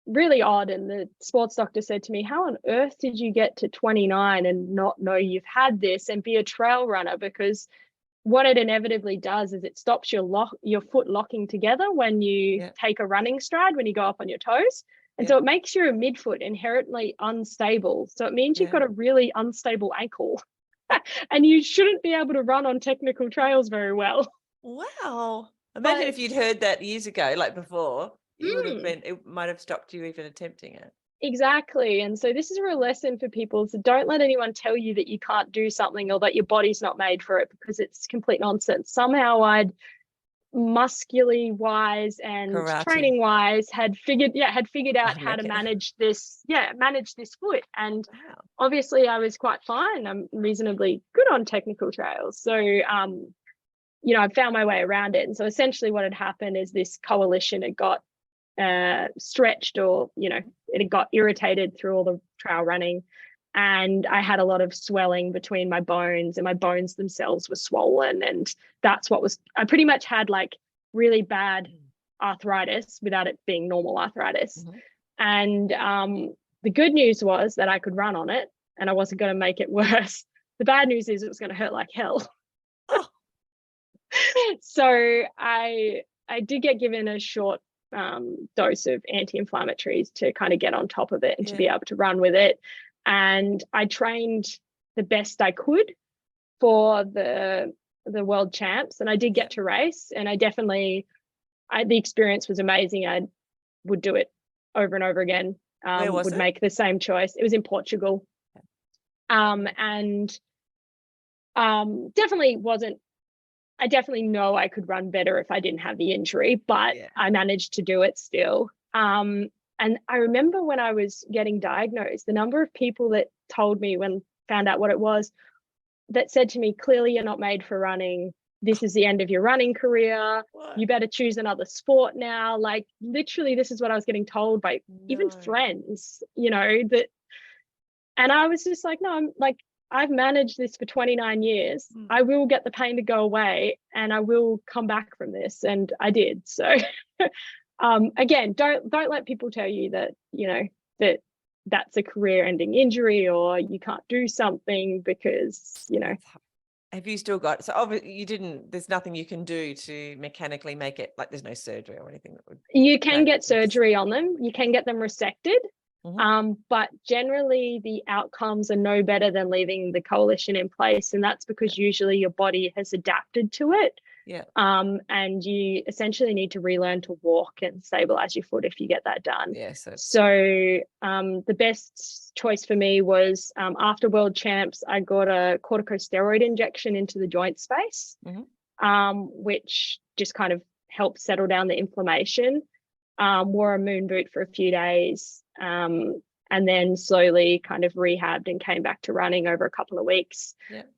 really odd. And the sports doctor said to me, how on earth did you get to 29 and not know you've had this and be a trail runner? Because what it inevitably does is it stops your foot locking together when you take a running stride, when you go up on your toes. And so it makes your midfoot inherently unstable. So it means you've got a really unstable ankle and you shouldn't be able to run on technical trails very well. Wow. Imagine if you'd heard that years ago, like before, it might have stopped you even attempting it. Exactly. And so this is a real lesson for people. So don't let anyone tell you that you can't do something or that your body's not made for it, because it's complete nonsense. Somehow I'd muscularly wise and training wise had figured out how to manage this foot. And obviously I was quite fine. I'm reasonably good on technical trails. So I found my way around it. And so essentially what had happened is this coalition had got stretched, or it had got irritated through all the trail running, and I had a lot of swelling between my bones, and my bones themselves were swollen, and I pretty much had like really bad arthritis without it being normal arthritis. And the good news was that I could run on it and I wasn't going to make it worse. The bad news is it was going to hurt like hell. So I did get given a short dose of anti-inflammatories to kind of get on top of it and to be able to run with it. And I trained the best I could for the the world champs, and I did get to race, and the experience was amazing. I would do it over and over again. Where was it? Make the same choice. It was in Portugal. And definitely wasn't, I definitely know I could run better if I didn't have the injury, but I managed to do it still. And I remember when I was getting diagnosed, the number of people that told me when found out what it was, that said to me, clearly you're not made for running. This is the end of your running career. What? You better choose another sport now. Like literally, this is what I was getting told by even friends, you know, that. And I was just like, no, I'm like, I've managed this for 29 years. I will get the pain to go away and I will come back from this. And I did. So again, don't let people tell you that, you know, that's a career-ending injury or you can't do something because, you know. Have you still got, so obviously you didn't, there's nothing you can do to mechanically make it, like there's no surgery or anything that would. You can get surgery on them. You can get them resected. But generally the outcomes are no better than leaving the coalition in place. And that's because usually your body has adapted to it. And you essentially need to relearn to walk and stabilize your foot if you get that done. So the best choice for me was after World Champs, I got a corticosteroid injection into the joint space, which just kind of helped settle down the inflammation. Wore a moon boot for a few days, and then slowly kind of rehabbed and came back to running over a couple of weeks.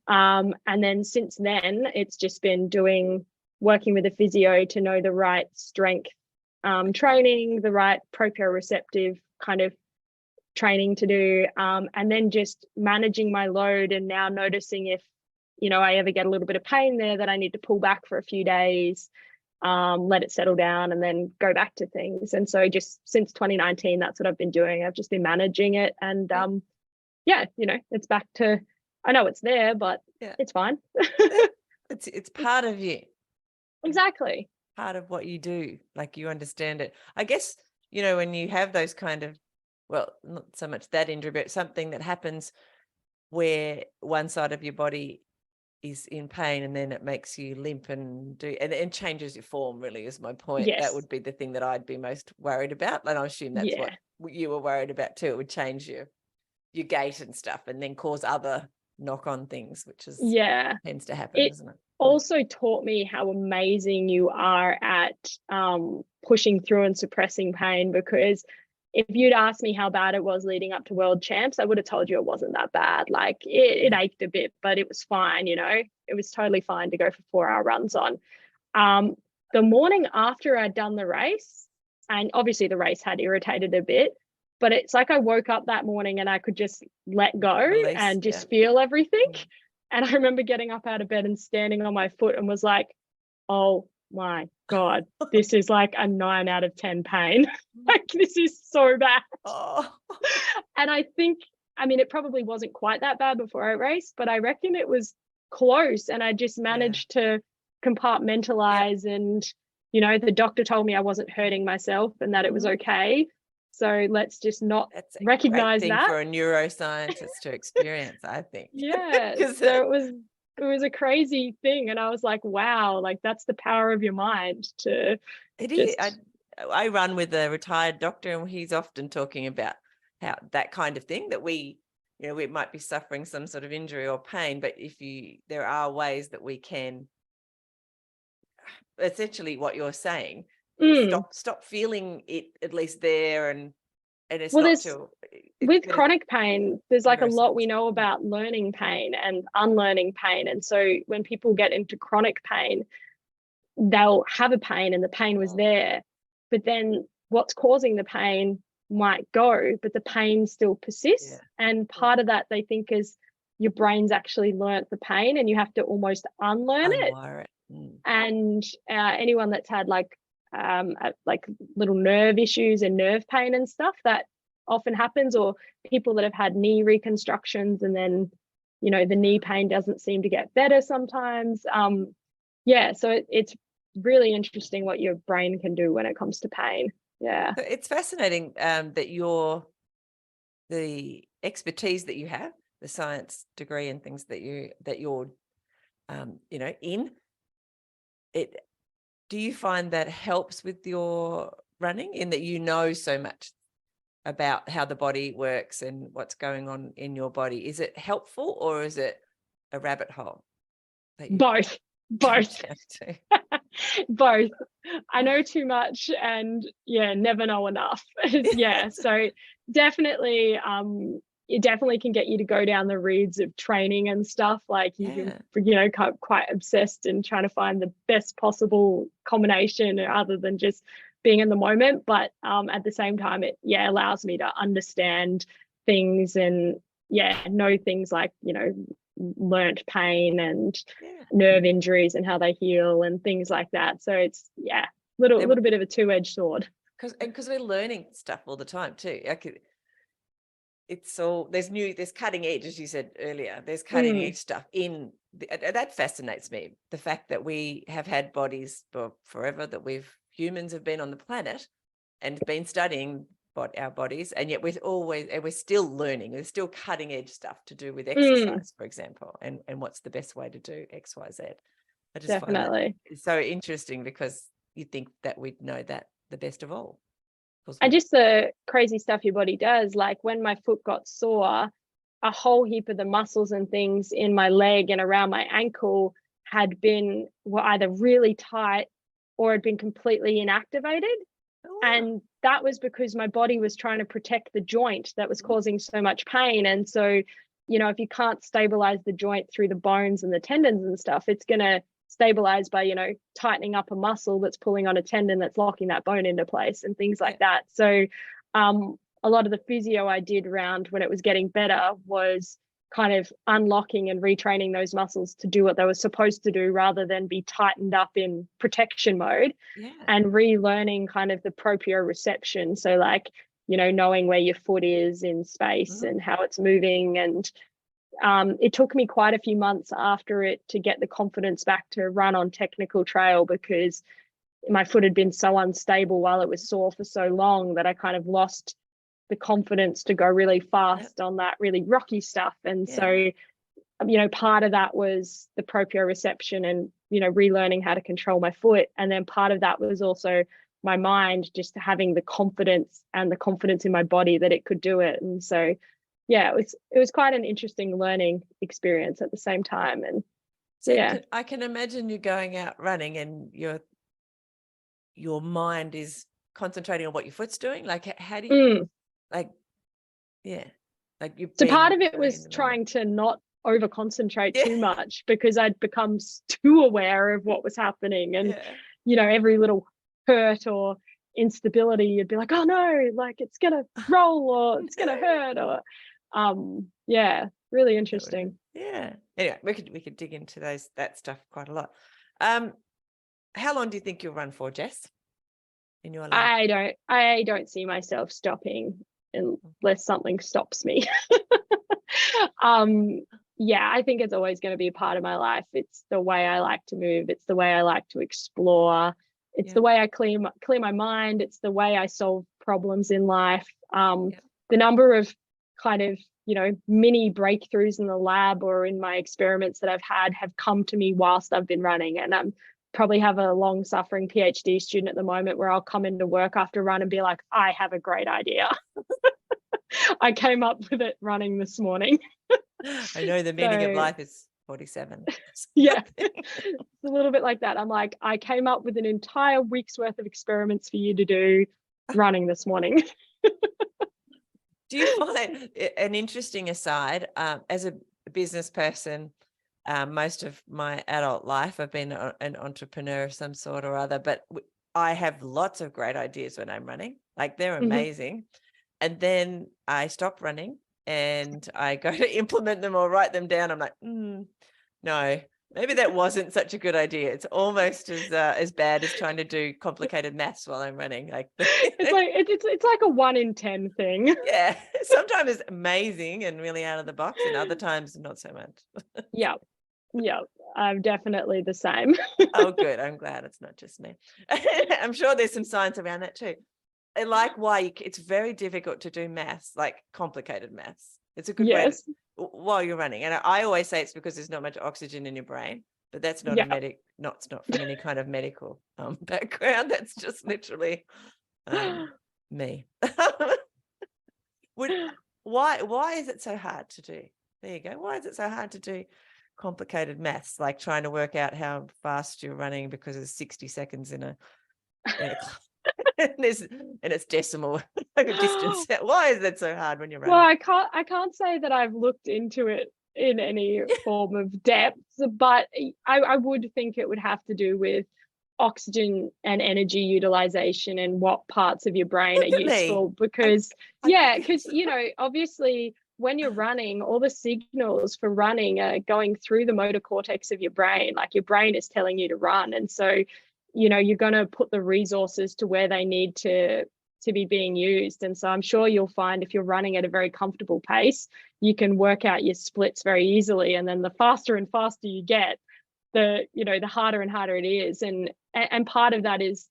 And then since then, it's just been working with a physio to know the right strength training, the right proprioceptive kind of training to do, and then just managing my load and now noticing if, you know, I ever get a little bit of pain there that I need to pull back for a few days, let it settle down and then go back to things. And so just since 2019, that's what I've been doing. I've just been managing it. And you know, it's back to, I know it's there, but it's fine. It's part of you. Exactly. Part of what you do, like you understand it. I guess, you know, when you have those kind of, well, not so much that injury, but something that happens where one side of your body is in pain and then it makes you limp and changes your form, really is my point. That would be the thing that I'd be most worried about. And I assume that's what you were worried about too. It would change your gait and stuff and then cause other knock-on things, which is tends to happen, doesn't it? Also taught me how amazing you are at pushing through and suppressing pain, because if you'd asked me how bad it was leading up to World Champs, I would have told you it wasn't that bad. Like it ached a bit, but it was fine, you know. It was totally fine to go for 4-hour runs on. The morning after I'd done the race, and obviously the race had irritated a bit, but it's like I woke up that morning and I could just let go and just feel everything. And I remember getting up out of bed and standing on my foot and was like, oh my God, this is like a 9 out of 10 pain. Like this is so bad. And I think, I mean, it probably wasn't quite that bad before I raced, but I reckon it was close. And I just managed to compartmentalize and, you know, the doctor told me I wasn't hurting myself and that it was okay. So let's just not recognize that. For a neuroscientist to experience, I think. So it was a crazy thing. And I was like, wow, like that's the power of your mind to. It is. I run with a retired doctor and he's often talking about how that kind of thing that we, you know, we might be suffering some sort of injury or pain, but there are ways that we can essentially what you're saying, stop feeling it at least there and it's with chronic pain, there's like a lot we know about learning pain and unlearning pain. And so when people get into chronic pain, they'll have a pain and the pain was there, but then what's causing the pain might go, but the pain still persists. And part of that they think is your brain's actually learnt the pain and you have to almost unlearn it. And anyone that's had like little nerve issues and nerve pain and stuff, that often happens, or people that have had knee reconstructions and then, you know, the knee pain doesn't seem to get better sometimes. So it's really interesting what your brain can do when it comes to pain. It's fascinating that the expertise that you have, the science degree and things that you're in it. Do you find that helps with your running, in that you know so much about how the body works and what's going on in your body? Is it helpful, or is it a rabbit hole that you Both. both Both. I know too much and never know enough. So definitely it definitely can get you to go down the roads of training and stuff. Like you can quite obsessed in trying to find the best possible combination other than just being in the moment. But at the same time, it allows me to understand things and know things like learnt pain and nerve injuries and how they heal and things like that. So it's little bit of a two-edged sword. Because we're learning stuff all the time too. It's all there's cutting edge, as you said earlier. There's cutting edge stuff that fascinates me. The fact that we have had bodies for forever, that humans have been on the planet and been studying our bodies, and yet we're still learning. There's still cutting edge stuff to do with exercise, for example, and what's the best way to do X, Y, Z. I just find that it's so interesting, because you think that we'd know that the best of all. And just the crazy stuff your body does. Like when my foot got sore, a whole heap of the muscles and things in my leg and around my ankle were either really tight or had been completely inactivated. And that was because my body was trying to protect the joint that was causing so much pain. And so, if you can't stabilize the joint through the bones and the tendons and stuff, it's going to stabilize by, tightening up a muscle that's pulling on a tendon that's locking that bone into place and things like that. So a lot of the physio I did around when it was getting better was kind of unlocking and retraining those muscles to do what they were supposed to do, rather than be tightened up in protection mode, and relearning kind of the proprioception. So like, knowing where your foot is in space and how it's moving. And it took me quite a few months after it to get the confidence back to run on technical trail, because my foot had been so unstable while it was sore for so long that I kind of lost the confidence to go really fast on that really rocky stuff. And so, part of that was the proprioception and, relearning how to control my foot. And then part of that was also my mind, just having the confidence in my body that it could do it. And so, it was quite an interesting learning experience at the same time. And so I can imagine you going out running and your mind is concentrating on what your foot's doing. Like, how do you so part of it was trying to not over concentrate too much, because I'd become too aware of what was happening. And every little hurt or instability, you'd be like, oh no, like it's gonna roll or it's gonna hurt, or really interesting. Anyway, we could dig into that stuff quite a lot. How long do you think you'll run for, Jess, in your life? I don't see myself stopping unless something stops me. I think it's always going to be a part of my life. It's the way I like to move. It's the way I like to explore. It's the way I clear my mind. It's the way I solve problems in life. The number of kind of, mini breakthroughs in the lab or in my experiments that I've had have come to me whilst I've been running. And I'm probably have a long suffering PhD student at the moment where I'll come into work after a run and be like, I have a great idea. I came up with it running this morning. I know the meaning of life is 47. It's a little bit like that. I'm like, I came up with an entire week's worth of experiments for you to do running this morning. Do you find an interesting aside, as a business person, most of my adult life I've been an entrepreneur of some sort or other, but I have lots of great ideas when I'm running. Like, they're amazing. And then I stop running and I go to implement them or write them down. I'm like, no, maybe that wasn't such a good idea. It's almost as bad as trying to do complicated maths while I'm running. Like, it's like a 1 in 10 thing. Yeah, sometimes it's amazing and really out of the box, and other times not so much. Yeah, I'm definitely the same. Oh, good. I'm glad it's not just me. I'm sure there's some science around that too. I like why it's very difficult to do maths, like complicated maths. It's a good way while you're running. And I always say it's because there's not much oxygen in your brain. but that's not it's not from any kind of medical background. That's just literally me. Why is it so hard to do? There you go. Why is it so hard to do complicated maths, like trying to work out how fast you're running because there's 60 seconds in a and it's decimal distance. Why is that so hard when you're running? Well, I can't say that I've looked into it in any form of depth, but I would think it would have to do with oxygen and energy utilization and what parts of your brain are useful, because obviously when you're running, all the signals for running are going through the motor cortex of your brain. Like, your brain is telling you to run, and so you're going to put the resources to where they need to be being used. And so I'm sure you'll find if you're running at a very comfortable pace, you can work out your splits very easily, and then the faster and faster you get, the harder and harder it is. And part of that is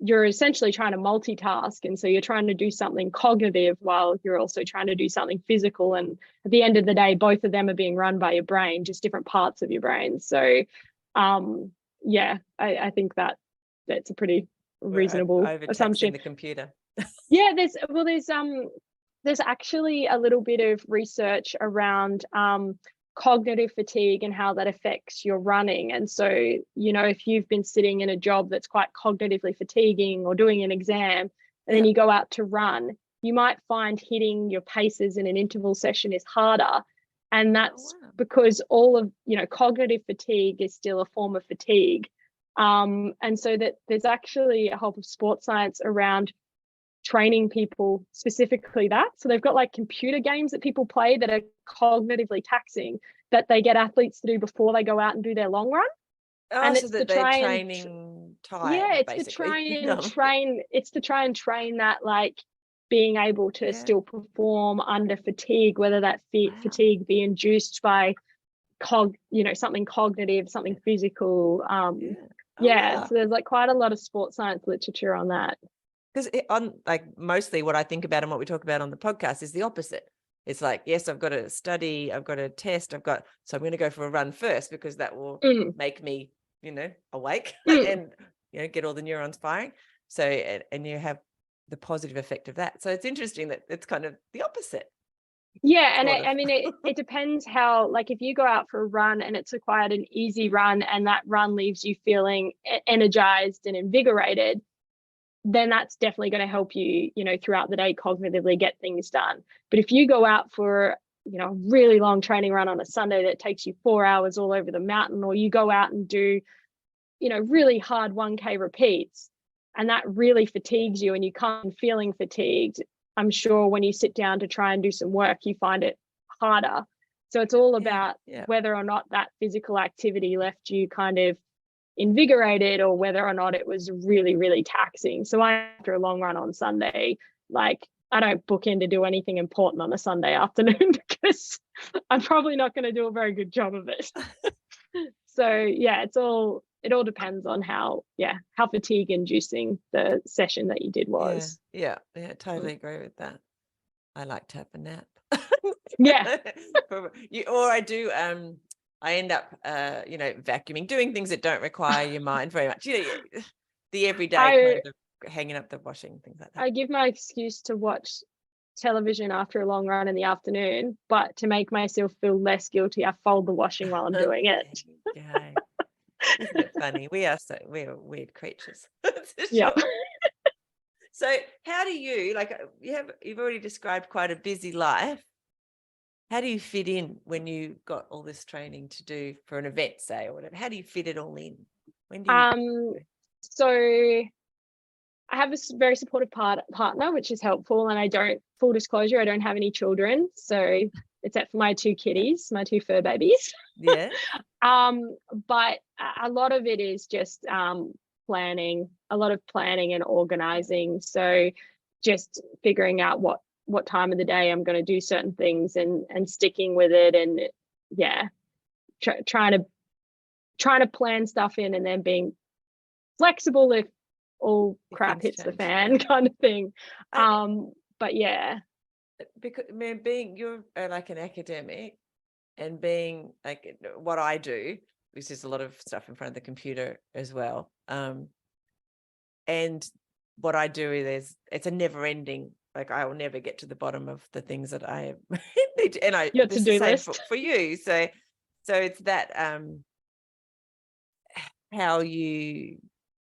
you're essentially trying to multitask, and so you're trying to do something cognitive while you're also trying to do something physical, and at the end of the day, both of them are being run by your brain, just different parts of your brain. So I think that's a pretty reasonable assumption. The computer. There's actually a little bit of research around cognitive fatigue and how that affects your running. And so, if you've been sitting in a job that's quite cognitively fatiguing, or doing an exam, and then you go out to run, you might find hitting your paces in an interval session is harder. And that's because all of, cognitive fatigue is still a form of fatigue. And so that there's actually a whole of sports science around training people specifically that. So they've got like computer games that people play that are cognitively taxing, that they get athletes to do before they go out and do their long run. And it's they're training time. It's to try and train that, like, being able to still perform under fatigue, whether that fatigue be induced by something cognitive, something physical. So there's like quite a lot of sports science literature on that. Because mostly what I think about and what we talk about on the podcast is the opposite. It's like, yes, I've got to study, I've got to test, so I'm going to go for a run first, because that will make me, awake and, get all the neurons firing. So, and you have the positive effect of that. So it's interesting that it's kind of the opposite. Yeah. And it depends how, like, if you go out for a run and it's quite an easy run, and that run leaves you feeling energized and invigorated, then that's definitely going to help you, throughout the day cognitively get things done. But if you go out for, a really long training run on a Sunday that takes you 4 hours all over the mountain, or you go out and do, really hard 1K repeats, and that really fatigues you and you come feeling fatigued, I'm sure when you sit down to try and do some work, you find it harder. So it's all about whether or not that physical activity left you kind of invigorated, or whether or not it was really, really taxing. So after a long run on Sunday, like, I don't book in to do anything important on a Sunday afternoon because I'm probably not going to do a very good job of it. So it all depends on how fatigue inducing the session that you did was. Yeah, totally agree with that. I like to have a nap. Or I do I end up vacuuming, doing things that don't require your mind very much, the everyday kind of hanging up the washing, things like that. I give my excuse to watch television after a long run in the afternoon, but to make myself feel less guilty, I fold the washing while I'm doing it. Isn't it funny? We're weird creatures. Yeah. So how do you, you've already described quite a busy life. How do you fit in when you've got all this training to do for an event, say, or whatever? How do you fit it all in? When do you so I have a very supportive partner, which is helpful, and full disclosure, I don't have any children, so except for my 2 kitties, my 2 fur babies. Yeah. But a lot of it is just planning and organizing. So just figuring out what time of the day I'm going to do certain things, and sticking with it, and trying to plan stuff in, and then being flexible if all crap hits the fan, kind of thing. But yeah, because being you're like an academic, and being like what I do, which is a lot of stuff in front of the computer as well. And what I do is it's a never ending, like I will never get to the bottom of the things that I need to, and Your this is to-do the same list. for you. So it's that how you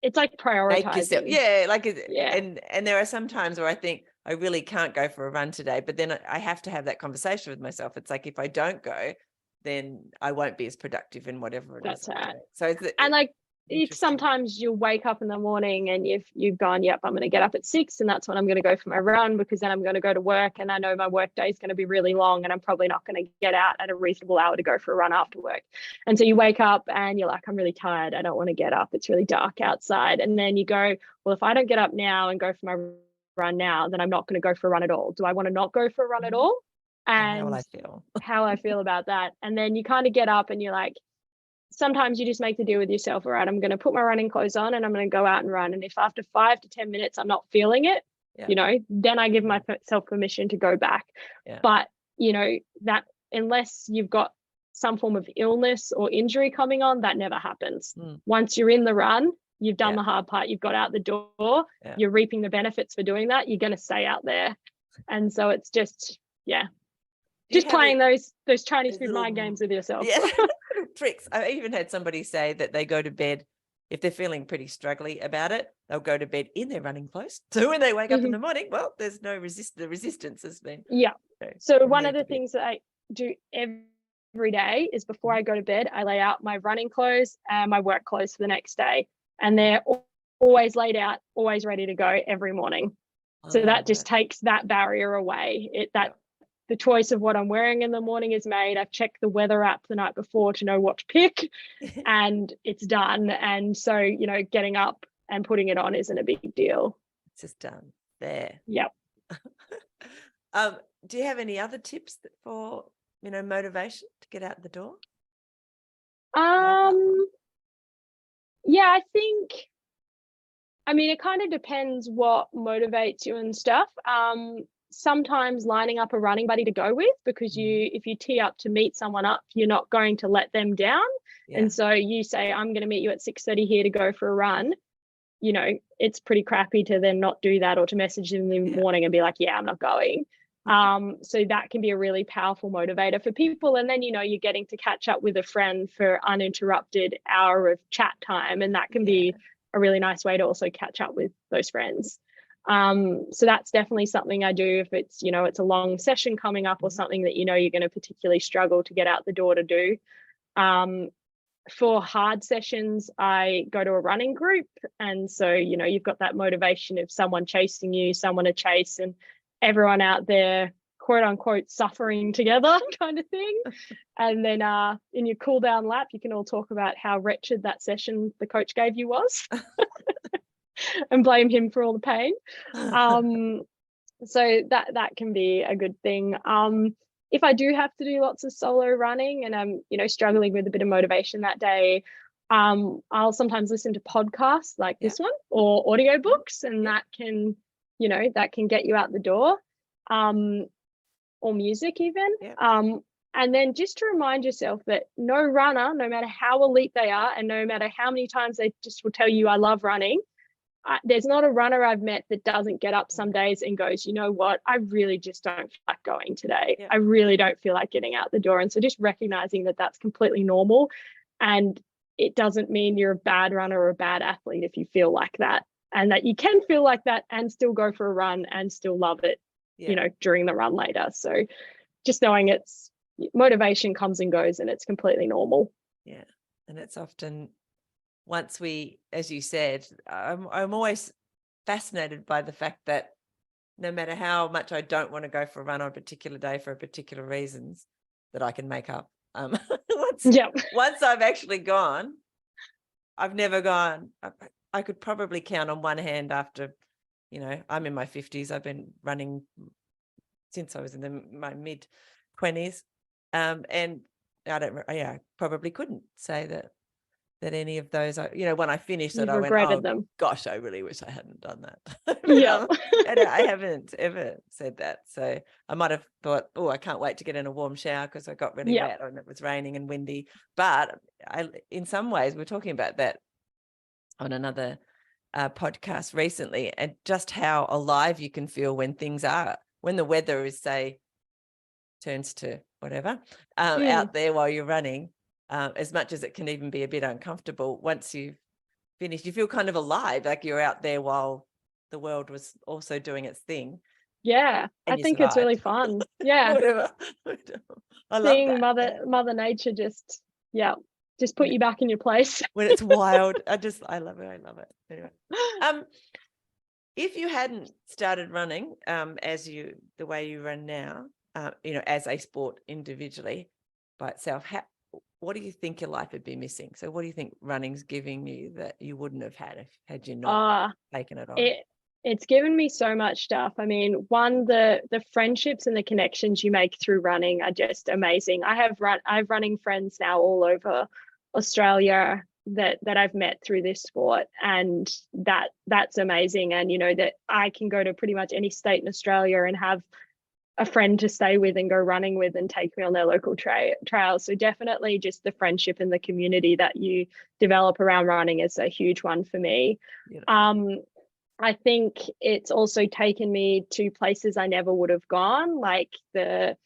It's like make yourself, Yeah. and there are some times where I think I really can't go for a run today, but then I have to have that conversation with myself. It's like if I don't go, then I won't be as productive in whatever it is. That's right. So And like if interesting. sometimes you'll wake up in the morning and you've gone, yep, I'm going to get up at 6 and that's when I'm going to go for my run, because then I'm going to go to work and I know my work day is going to be really long and I'm probably not going to get out at a reasonable hour to go for a run after work. And so you wake up and you're like, I'm really tired, I don't want to get up, it's really dark outside. And then you go, well, if I don't get up now and go for my run now, then I'm not going to go for a run at all. Do I want to not go for a run at all? And how will I feel? How I feel about that. And then you kind of get up and you're like, sometimes you just make the deal with yourself. All right, I'm going to put my running clothes on and I'm going to go out and run. And if after 5 to 10 minutes I'm not feeling it, then I give myself permission to go back. But that unless you've got some form of illness or injury coming on, that never happens. Once you're in the run, you've done the hard part, you've got out the door, you're reaping the benefits for doing that, you're going to stay out there. And so it's just just playing those Chinese food mind games with yourself. Tricks. I even had somebody say that they go to bed if they're feeling pretty struggly about it, they'll go to bed in their running clothes. So when they wake up in the morning, well, there's no the resistance has been. So one of the things that I do every day is before I go to bed, I lay out my running clothes and my work clothes for the next day, and they're always laid out, always ready to go every morning. So that just takes that barrier away. The choice of what I'm wearing in the morning is made. I've checked the weather app the night before to know what to pick, and it's done. And so, getting up and putting it on isn't a big deal. It's just done there. Yep. Do you have any other tips for, motivation to get out the door? Yeah, I think, it kind of depends what motivates you and stuff. Sometimes lining up a running buddy to go with, because if you tee up to meet someone up, you're not going to let them down. And so you say, I'm going to meet you at 6:30 here to go for a run. It's pretty crappy to then not do that, or to message them in the morning and be like, I'm not going. So that can be a really powerful motivator for people. And then, you're getting to catch up with a friend for uninterrupted hour of chat time. And that can be a really nice way to also catch up with those friends. So that's definitely something I do if it's, it's a long session coming up, or something that, you're going to particularly struggle to get out the door to do. For hard sessions, I go to a running group. And so, you've got that motivation of someone chasing you, someone to chase, and everyone out there, quote unquote, suffering together kind of thing. And then in your cool down lap, you can all talk about how wretched that session the coach gave you was. And blame him for all the pain. So that can be a good thing. If I do have to do lots of solo running and I'm, struggling with a bit of motivation that day, I'll sometimes listen to podcasts like this one, or audiobooks, and that can, that can get you out the door, or music even. And then just to remind yourself that no runner, no matter how elite they are, and no matter how many times they just will tell you, I love running, there's not a runner I've met that doesn't get up some days and goes, you know what, I really just don't feel like going today. I really don't feel like getting out the door. And so just recognizing that that's completely normal, and it doesn't mean you're a bad runner or a bad athlete if you feel like that, and that you can feel like that and still go for a run and still love it, during the run later. So just knowing it's motivation comes and goes, and it's completely normal. And it's often, once we, as you said, I'm always fascinated by the fact that no matter how much I don't want to go for a run on a particular day for a particular reasons, that I can make up. Once I've actually gone, I've never gone. I could probably count on one hand after, I'm in my 50s. I've been running since I was in my mid-20s. And I probably couldn't say that that any of those, when I finished it, You've I went, regretted oh them. gosh, I really wish I hadn't done that. But, Yeah. I haven't ever said that. So I might have thought, oh, I can't wait to get in a warm shower because I got really wet and it was raining and windy. But in some ways, we're talking about that on another podcast recently, and just how alive you can feel when when the weather is, say, turns to whatever out there while you're running, as much as it can even be a bit uncomfortable. Once you've finished, you feel kind of alive, like you're out there while the world was also doing its thing. Yeah, I think it's really fun. Yeah. Whatever. I love Seeing that. Mother Nature just put you back in your place. When it's wild. I love it. Anyway. If you hadn't started running the way you run now, as a sport individually by itself, what do you think your life would be missing? So what do you think running's giving you that you wouldn't have had you not taken it on? It's given me so much stuff. I mean, one, the friendships and the connections you make through running are just amazing. I have running friends now all over Australia that I've met through this sport, and that's amazing. And that I can go to pretty much any state in Australia and have a friend to stay with and go running with and take me on their local trails. So definitely just the friendship and the community that you develop around running is a huge one for me. Beautiful. I think it's also taken me to places I never would have gone, like the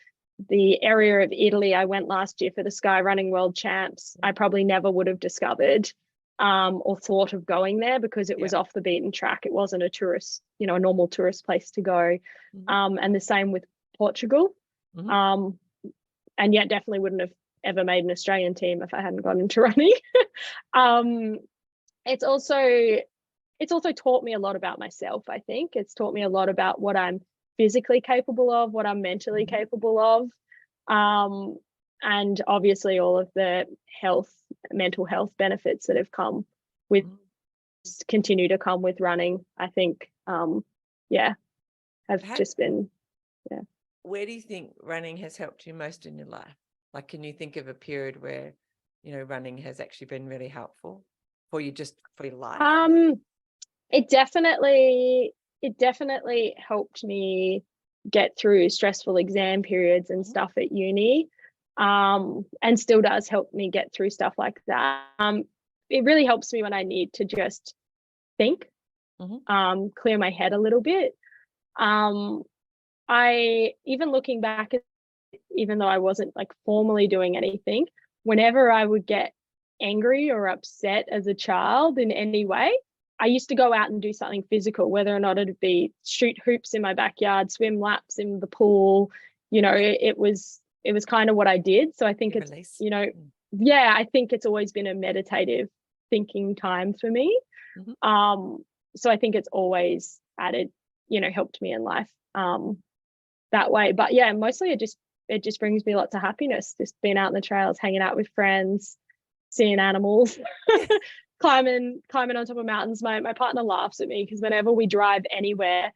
area of Italy I went last year for the Sky Running World Champs. I probably never would have discovered or thought of going there because it was off the beaten track. It wasn't a tourist, a normal tourist place to go. And the same with Portugal. And yet definitely wouldn't have ever made an Australian team if I hadn't gone into running. It's also taught me a lot about myself. I think it's taught me a lot about what I'm physically capable of, what I'm mentally capable of. And obviously all of the mental health benefits that have come with, continue to come with running, I think, have just been, Where do you think running has helped you most in your life? Like, can you think of a period where, running has actually been really helpful for you, just for your life? It definitely helped me get through stressful exam periods and stuff at uni, and still does help me get through stuff like that. It really helps me when I need to just think, clear my head a little bit. I, even looking back, even though I wasn't like formally doing anything, whenever I would get angry or upset as a child in any way, I used to go out and do something physical, whether or not it'd be shoot hoops in my backyard, swim laps in the pool. It was kind of what I did. So I think it's, I think it's always been a meditative thinking time for me. So I think it's always added, helped me in life that way. But yeah, mostly it just brings me lots of happiness, just being out in the trails, hanging out with friends, seeing animals. climbing on top of mountains. My partner laughs at me because whenever we drive anywhere,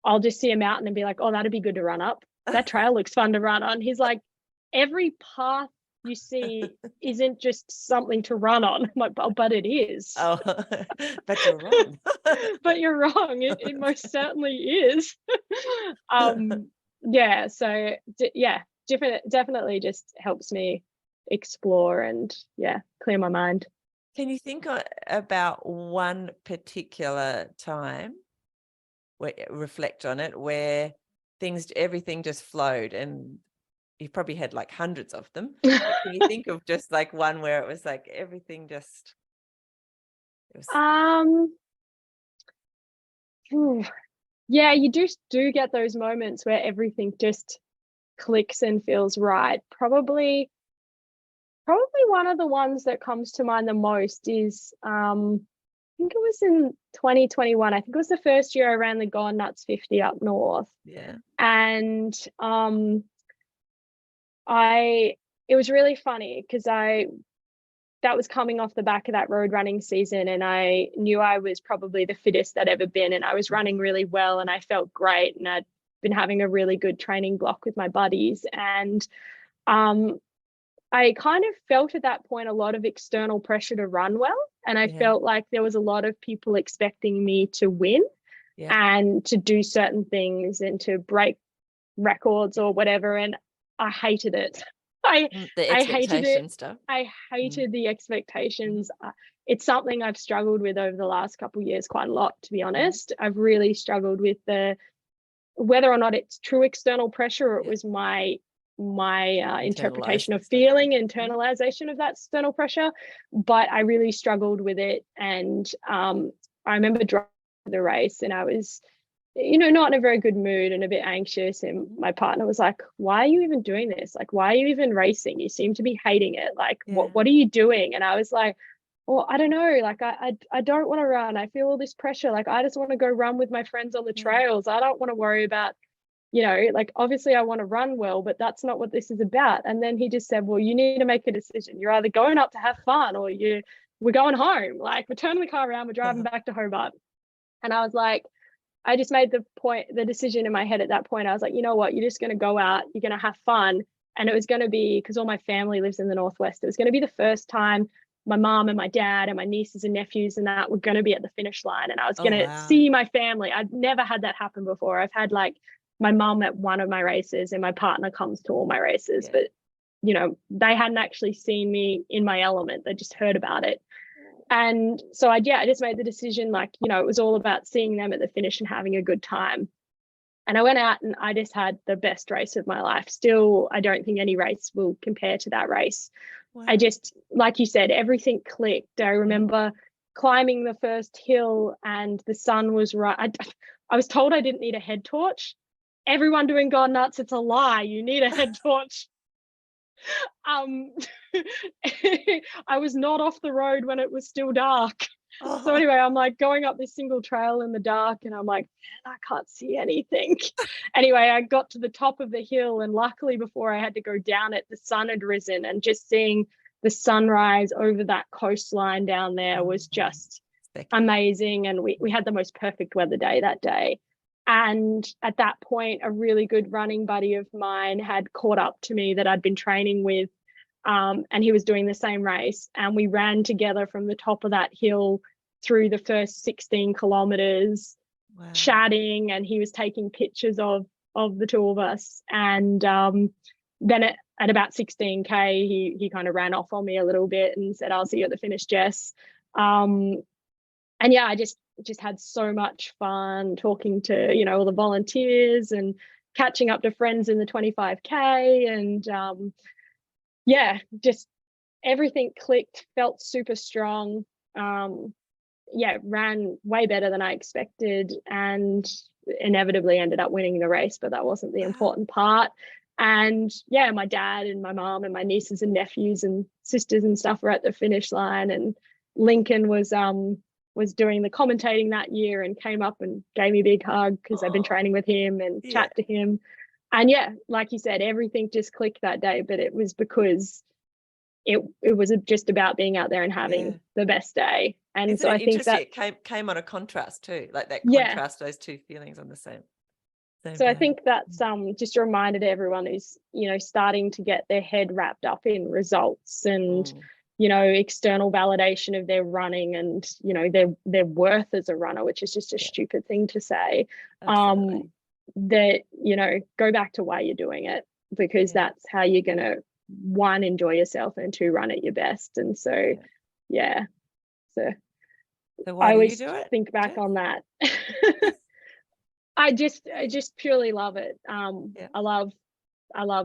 I'll just see a mountain and be like, oh, that'd be good to run up. That trail looks fun to run on. He's like, every path you see isn't just something to run on. I'm like, oh, but it is. Oh, but you're wrong. But you're wrong. It most certainly is. So definitely just helps me explore and clear my mind. Can you think about one particular time, reflect on it, where everything just flowed, and you've probably had like hundreds of them. Can you think of just like one where it was like everything just? You do get those moments where everything just clicks and feels right. Probably one of the ones that comes to mind the most is I think it was in 2021. I think it was the first year I ran the Gone Nuts 50 up north. Yeah. And it was really funny because that was coming off the back of that road running season, and I knew I was probably the fittest I'd ever been, and I was running really well and I felt great, and I'd been having a really good training block with my buddies. And I kind of felt at that point a lot of external pressure to run well. And I felt like there was a lot of people expecting me to win and to do certain things and to break records or whatever. And I hated it. I hated it. Stuff. I hated the expectations. It's something I've struggled with over the last couple of years quite a lot, to be honest. I've really struggled with whether or not it's true external pressure or it was my interpretation of feeling, internalization of that external pressure. But I really struggled with it. And I remember driving the race and I was, not in a very good mood and a bit anxious. And my partner was like, why are you even doing this? Like, why are you even racing? You seem to be hating it. Like, what are you doing? And I was like, well, I don't know. Like, I don't want to run. I feel all this pressure. Like, I just want to go run with my friends on the trails. I don't want to worry about, like, obviously I want to run well, but that's not what this is about. And then he just said, well, you need to make a decision. You're either going up to have fun or we're going home. Like, we're turning the car around, we're driving back to Hobart. And I was like, I just made the decision in my head at that point. I was like, you know what, you're just going to go out, you're going to have fun. And it was going to be, because all my family lives in the Northwest, it was going to be the first time my mom and my dad and my nieces and nephews and that were going to be at the finish line. And I was going to see my family. I'd never had that happen before. I've had like my mom at one of my races and my partner comes to all my races, but they hadn't actually seen me in my element. They just heard about it. And so I just made the decision, like, it was all about seeing them at the finish and having a good time. And I went out and I just had the best race of my life. Still, I don't think any race will compare to that race. Wow. I just, like you said, everything clicked. I remember climbing the first hill and the sun was right. I was told I didn't need a head torch. Everyone doing God Nuts, it's a lie. You need a head torch. I was not off the road when it was still dark. So anyway, I'm like going up this single trail in the dark and I'm like, man, I can't see anything. Anyway, I got to the top of the hill and luckily before I had to go down it, the sun had risen, and just seeing the sunrise over that coastline down there was just amazing. And we had the most perfect weather day that day. And at that point, a really good running buddy of mine had caught up to me that I'd been training with, and he was doing the same race. And we ran together from the top of that hill through the first 16 kilometers, chatting, and he was taking pictures of the two of us. And then at about 16K, he kind of ran off on me a little bit and said, I'll see you at the finish, Jess. And yeah, I just had so much fun talking to, all the volunteers and catching up to friends in the 25K. And just everything clicked, felt super strong. Ran way better than I expected and inevitably ended up winning the race, but that wasn't the important part. And my dad and my mom and my nieces and nephews and sisters and stuff were at the finish line, and Lincoln was doing the commentating that year and came up and gave me a big hug because I've been training with him and chat to him. And like you said, everything just clicked that day, but it was because it was just about being out there and having the best day. And Isn't so I think that it came on a contrast too, like that contrast, those two feelings on the same so day. I think that's just a reminder to everyone who's, starting to get their head wrapped up in results and external validation of their running and, their worth as a runner, which is just a stupid thing to say. That, go back to why you're doing it, because that's how you're going to, one, enjoy yourself, and two, run at your best. And so, so why I do always you do it? think back on that. I just purely love it. I love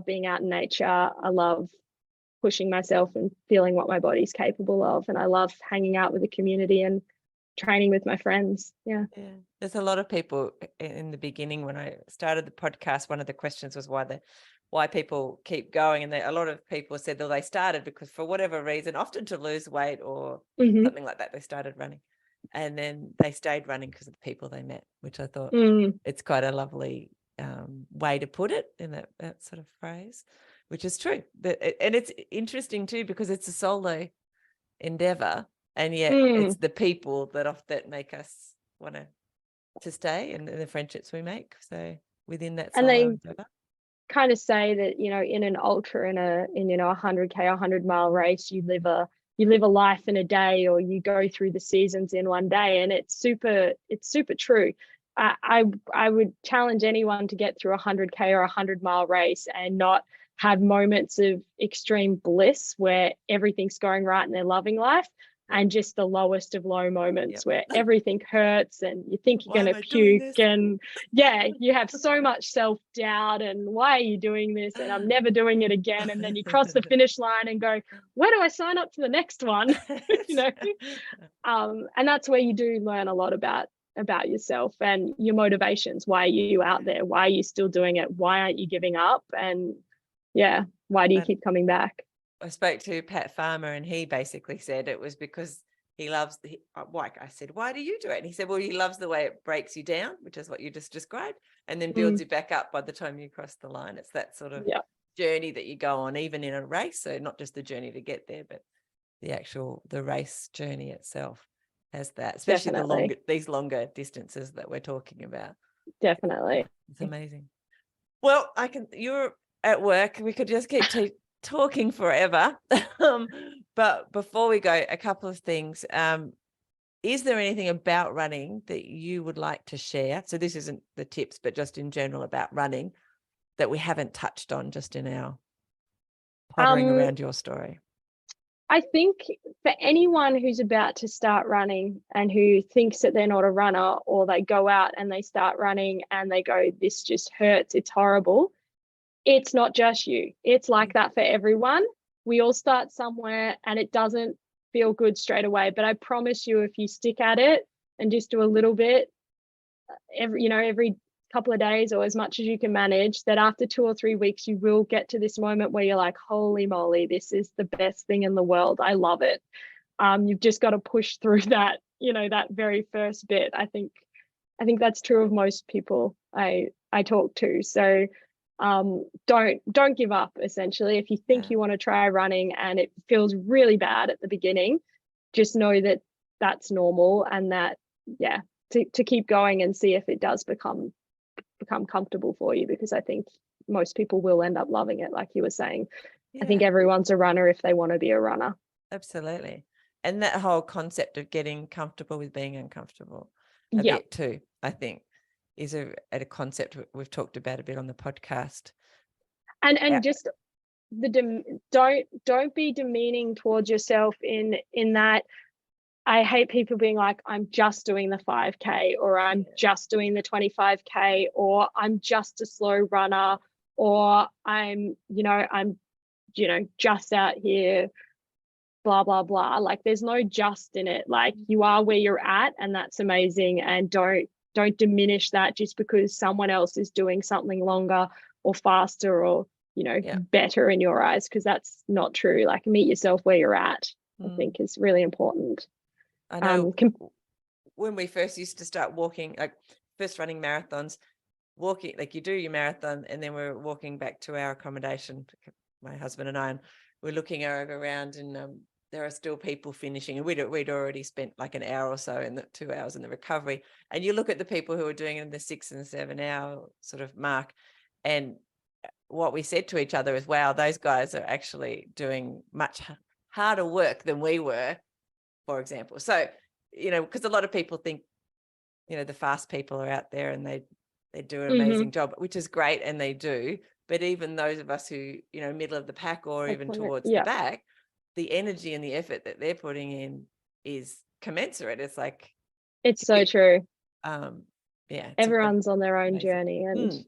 being out in nature. I love pushing myself and feeling what my body's capable of. And I love hanging out with the community and training with my friends. Yeah. There's a lot of people in the beginning when I started the podcast, one of the questions was why people keep going. And a lot of people said that they started because for whatever reason, often to lose weight or something like that, they started running. And then they stayed running because of the people they met, which I thought it's quite a lovely way to put it in that sort of phrase, which is true. And it's interesting too, because it's a solo endeavor, and yet it's the people that make us want to stay, and the friendships we make. So within that solo endeavor. kind of say that, in an ultra, in 100K or 100-mile race, you live a life in a day, or you go through the seasons in one day. And it's super true. I would challenge anyone to get through a 100K or 100-mile race and not have moments of extreme bliss where everything's going right and they're loving life, and just the lowest of low moments where everything hurts and you think you're going to puke, and you have so much self-doubt, and why are you doing this, and I'm never doing it again. And then you cross the finish line and go, where do I sign up to the next one? And that's where you do learn a lot about yourself and your motivations. Why are you out there? Why are you still doing it? Why aren't you giving up? And why do you keep coming back? I spoke to Pat Farmer, and he basically said it was because he loves like I said, why do you do it? And he said, well, he loves the way it breaks you down, which is what you just described, and then builds you back up by the time you cross the line. It's that sort of journey that you go on, even in a race. So not just the journey to get there, but the race journey itself has that, especially these longer distances that we're talking about. Definitely. It's amazing. Well, you're at work. We could just keep talking forever. But before we go, a couple of things. Is there anything about running that you would like to share? So this isn't the tips, but just in general about running that we haven't touched on just in our pottering around your story. I think for anyone who's about to start running and who thinks that they're not a runner, or they go out and they start running and they go, this just hurts, it's horrible. It's not just you. It's like that for everyone. We all start somewhere and it doesn't feel good straight away. But I promise you, if you stick at it and just do a little bit every couple of days, or as much as you can manage, that after 2 or 3 weeks, you will get to this moment where you're like, holy moly, this is the best thing in the world. I love it. You've just got to push through that, that very first bit. I think that's true of most people I talk to. So don't give up. Essentially, if you think you want to try running and it feels really bad at the beginning, just know that that's normal, and that to keep going and see if it does become comfortable for you, because I think most people will end up loving it, like you were saying. I think everyone's a runner if they want to be a runner. Absolutely. And that whole concept of getting comfortable with being uncomfortable a bit too, I think, is a concept we've talked about a bit on the podcast. And just don't be demeaning towards yourself in that. I hate people being like, I'm just doing the 5K, or I'm just doing the 25K, or I'm just a slow runner, or I'm just out here, blah, blah, blah. Like, there's no just in it. Like, you are where you're at, and that's amazing. And don't diminish that just because someone else is doing something longer or faster or, better in your eyes, because that's not true. Like, meet yourself where you're at, I think is really important. I know when we first used to start walking, like first running marathons, walking, like you do your marathon and then we're walking back to our accommodation, my husband and I, and we're looking around, and there are still people finishing, and we'd already spent like an hour or so in the 2 hours in the recovery. And you look at the people who are doing it in the 6 and 7 hour sort of mark, and what we said to each other is, wow, those guys are actually doing much harder work than we were, for example. So, because a lot of people think, the fast people are out there and they do an amazing job, which is great, and they do. But even those of us who, middle of the pack or even towards the back, the energy and the effort that they're putting in is commensurate. It's like, it's so true. Everyone's on their own journey, and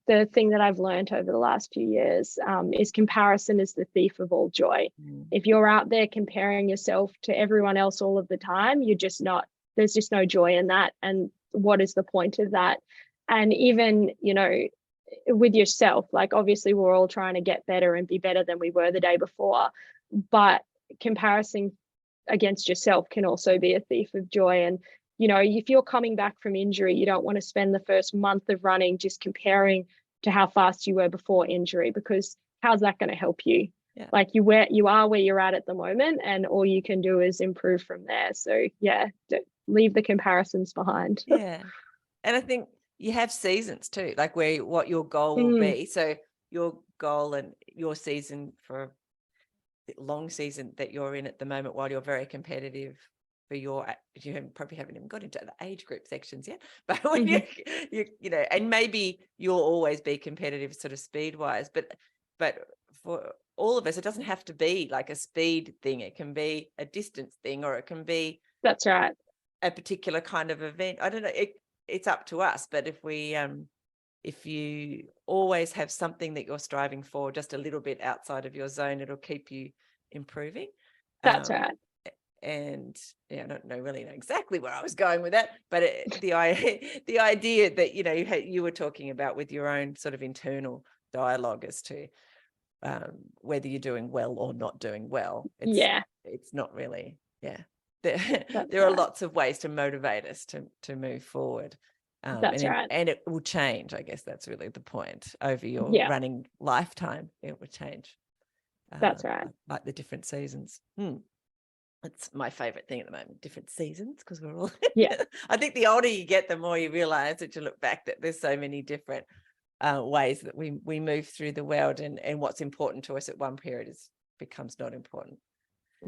the thing that I've learned over the last few years is comparison is the thief of all joy. If you're out there comparing yourself to everyone else all of the time, there's just no joy in that. And what is the point of that? And even, with yourself, like, obviously we're all trying to get better and be better than we were the day before, but comparison against yourself can also be a thief of joy. And if you're coming back from injury, you don't want to spend the first month of running just comparing to how fast you were before injury, because how's that going to help you? Like, you are where you're at the moment, and all you can do is improve from there. So leave the comparisons behind. And I think you have seasons too, like what your goal will be. So your goal and your season for the long season that you're in at the moment, while you're very competitive for you probably haven't even got into the age group sections yet, but when you know, and maybe you'll always be competitive sort of speed wise, but for all of us, it doesn't have to be like a speed thing. It can be a distance thing, or it can be, that's right, a particular kind of event. I don't know. It's up to us. But if you always have something that you're striving for, just a little bit outside of your zone, it'll keep you improving. That's right. And I don't really know exactly where I was going with that, but the idea that you were talking about with your own sort of internal dialogue as to whether you're doing well or not doing well. It's not really. There are lots of ways to motivate us to move forward. That's right. And it will change. I guess that's really the point. Over your running lifetime, it will change. That's right. Like the different seasons. That's my favorite thing at the moment, different seasons, because we're all I think the older you get, the more you realize that you look back that there's so many different ways that we move through the world, and what's important to us at one period becomes not important.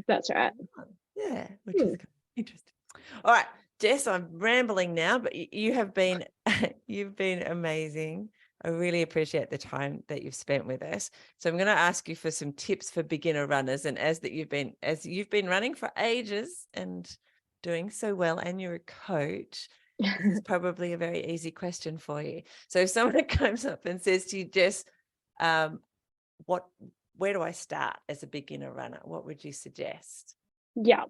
That's right. Yeah, which is interesting. All right, Jess, I'm rambling now, but you've been amazing. I really appreciate the time that you've spent with us. So I'm going to ask you for some tips for beginner runners, and as you've been running for ages and doing so well, and you're a coach, this is probably a very easy question for you. So if someone comes up and says to you, Jess, where do I start as a beginner runner? What would you suggest? Yeah.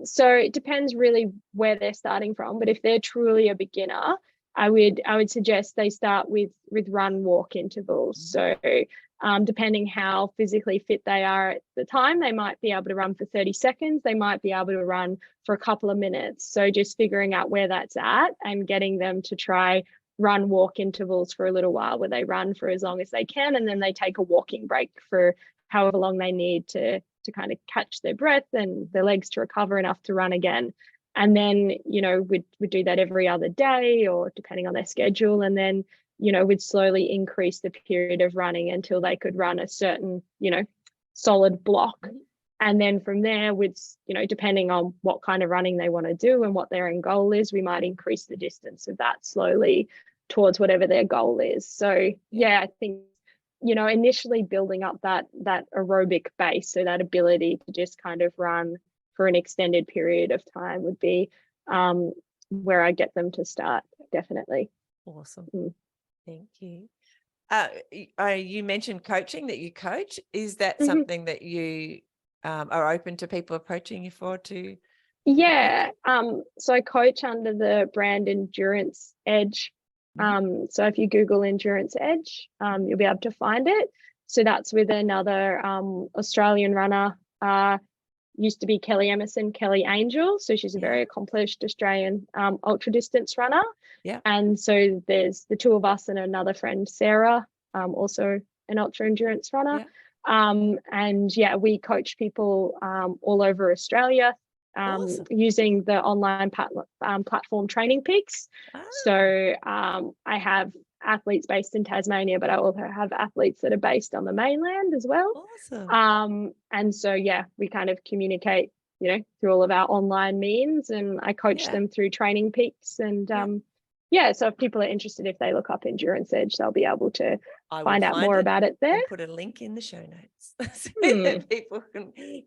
So it depends really where they're starting from, but if they're truly a beginner, I would suggest they start with run walk intervals. So depending how physically fit they are at the time, they might be able to run for 30 seconds. They might be able to run for a couple of minutes. So just figuring out where that's at and getting them to try run walk intervals for a little while, where they run for as long as they can, and then they take a walking break for however long they need to kind of catch their breath and their legs to recover enough to run again. And then, we'd do that every other day, or depending on their schedule. And then, we'd slowly increase the period of running until they could run a certain, solid block. And then from there, with, depending on what kind of running they want to do and what their end goal is, we might increase the distance of that slowly towards whatever their goal is. So, I think, initially building up that aerobic base, so that ability to just kind of run for an extended period of time would be where I get them to start, definitely. Awesome. Thank you. You mentioned coaching, that you coach. Is that something that you are open to people approaching you for to? Yeah. So I coach under the brand Endurance Edge. So if you Google Endurance Edge, you'll be able to find it. So that's with another Australian runner, used to be Kelly Angel. So she's a very accomplished Australian ultra distance runner. Yeah. And so there's the two of us and another friend, Sarah, also an ultra endurance runner. Yeah. And we coach people all over Australia. Awesome. Using the online platform Training Peaks. So I have athletes based in Tasmania, but I also have athletes that are based on the mainland as well. Awesome. And so we kind of communicate, through all of our online means, and I coach them through Training Peaks. And so if people are interested, if they look up Endurance Edge, they'll be able to find out more about it there. Put a link in the show notes so that people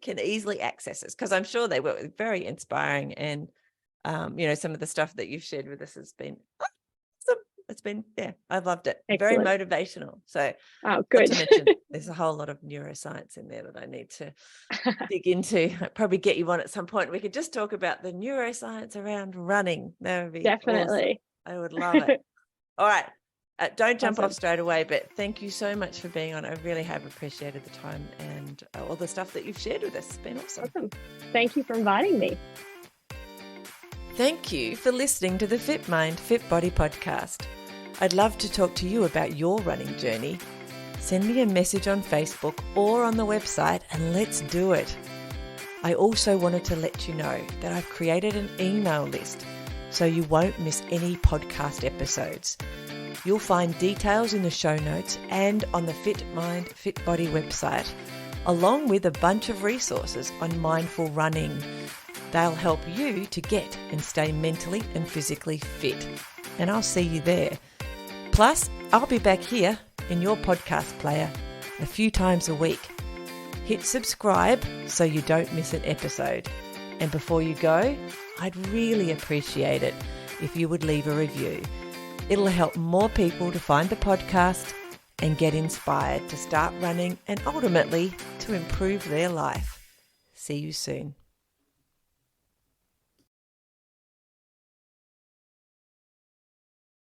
can easily access it, because I'm sure they were very inspiring. And some of the stuff that you've shared with us has been awesome. It's been I've loved it. Excellent. Very motivational. So good. Not to mention, there's a whole lot of neuroscience in there that I need to dig into. I'd probably get you on at some point. We could just talk about the neuroscience around running. That would be definitely awesome. I would love it. All right. Don't jump off straight away, but thank you so much for being on. I really have appreciated the time and all the stuff that you've shared with us. It's been awesome. Thank you for inviting me. Thank you for listening to the Fit Mind, Fit Body podcast. I'd love to talk to you about your running journey. Send me a message on Facebook or on the website and let's do it. I also wanted to let you know that I've created an email list so you won't miss any podcast episodes. You'll find details in the show notes and on the Fit Mind, Fit Body website, along with a bunch of resources on mindful running. They'll help you to get and stay mentally and physically fit. And I'll see you there. Plus, I'll be back here in your podcast player a few times a week. Hit subscribe so you don't miss an episode. And before you go, I'd really appreciate it if you would leave a review. It'll help more people to find the podcast and get inspired to start running and ultimately to improve their life. See you soon.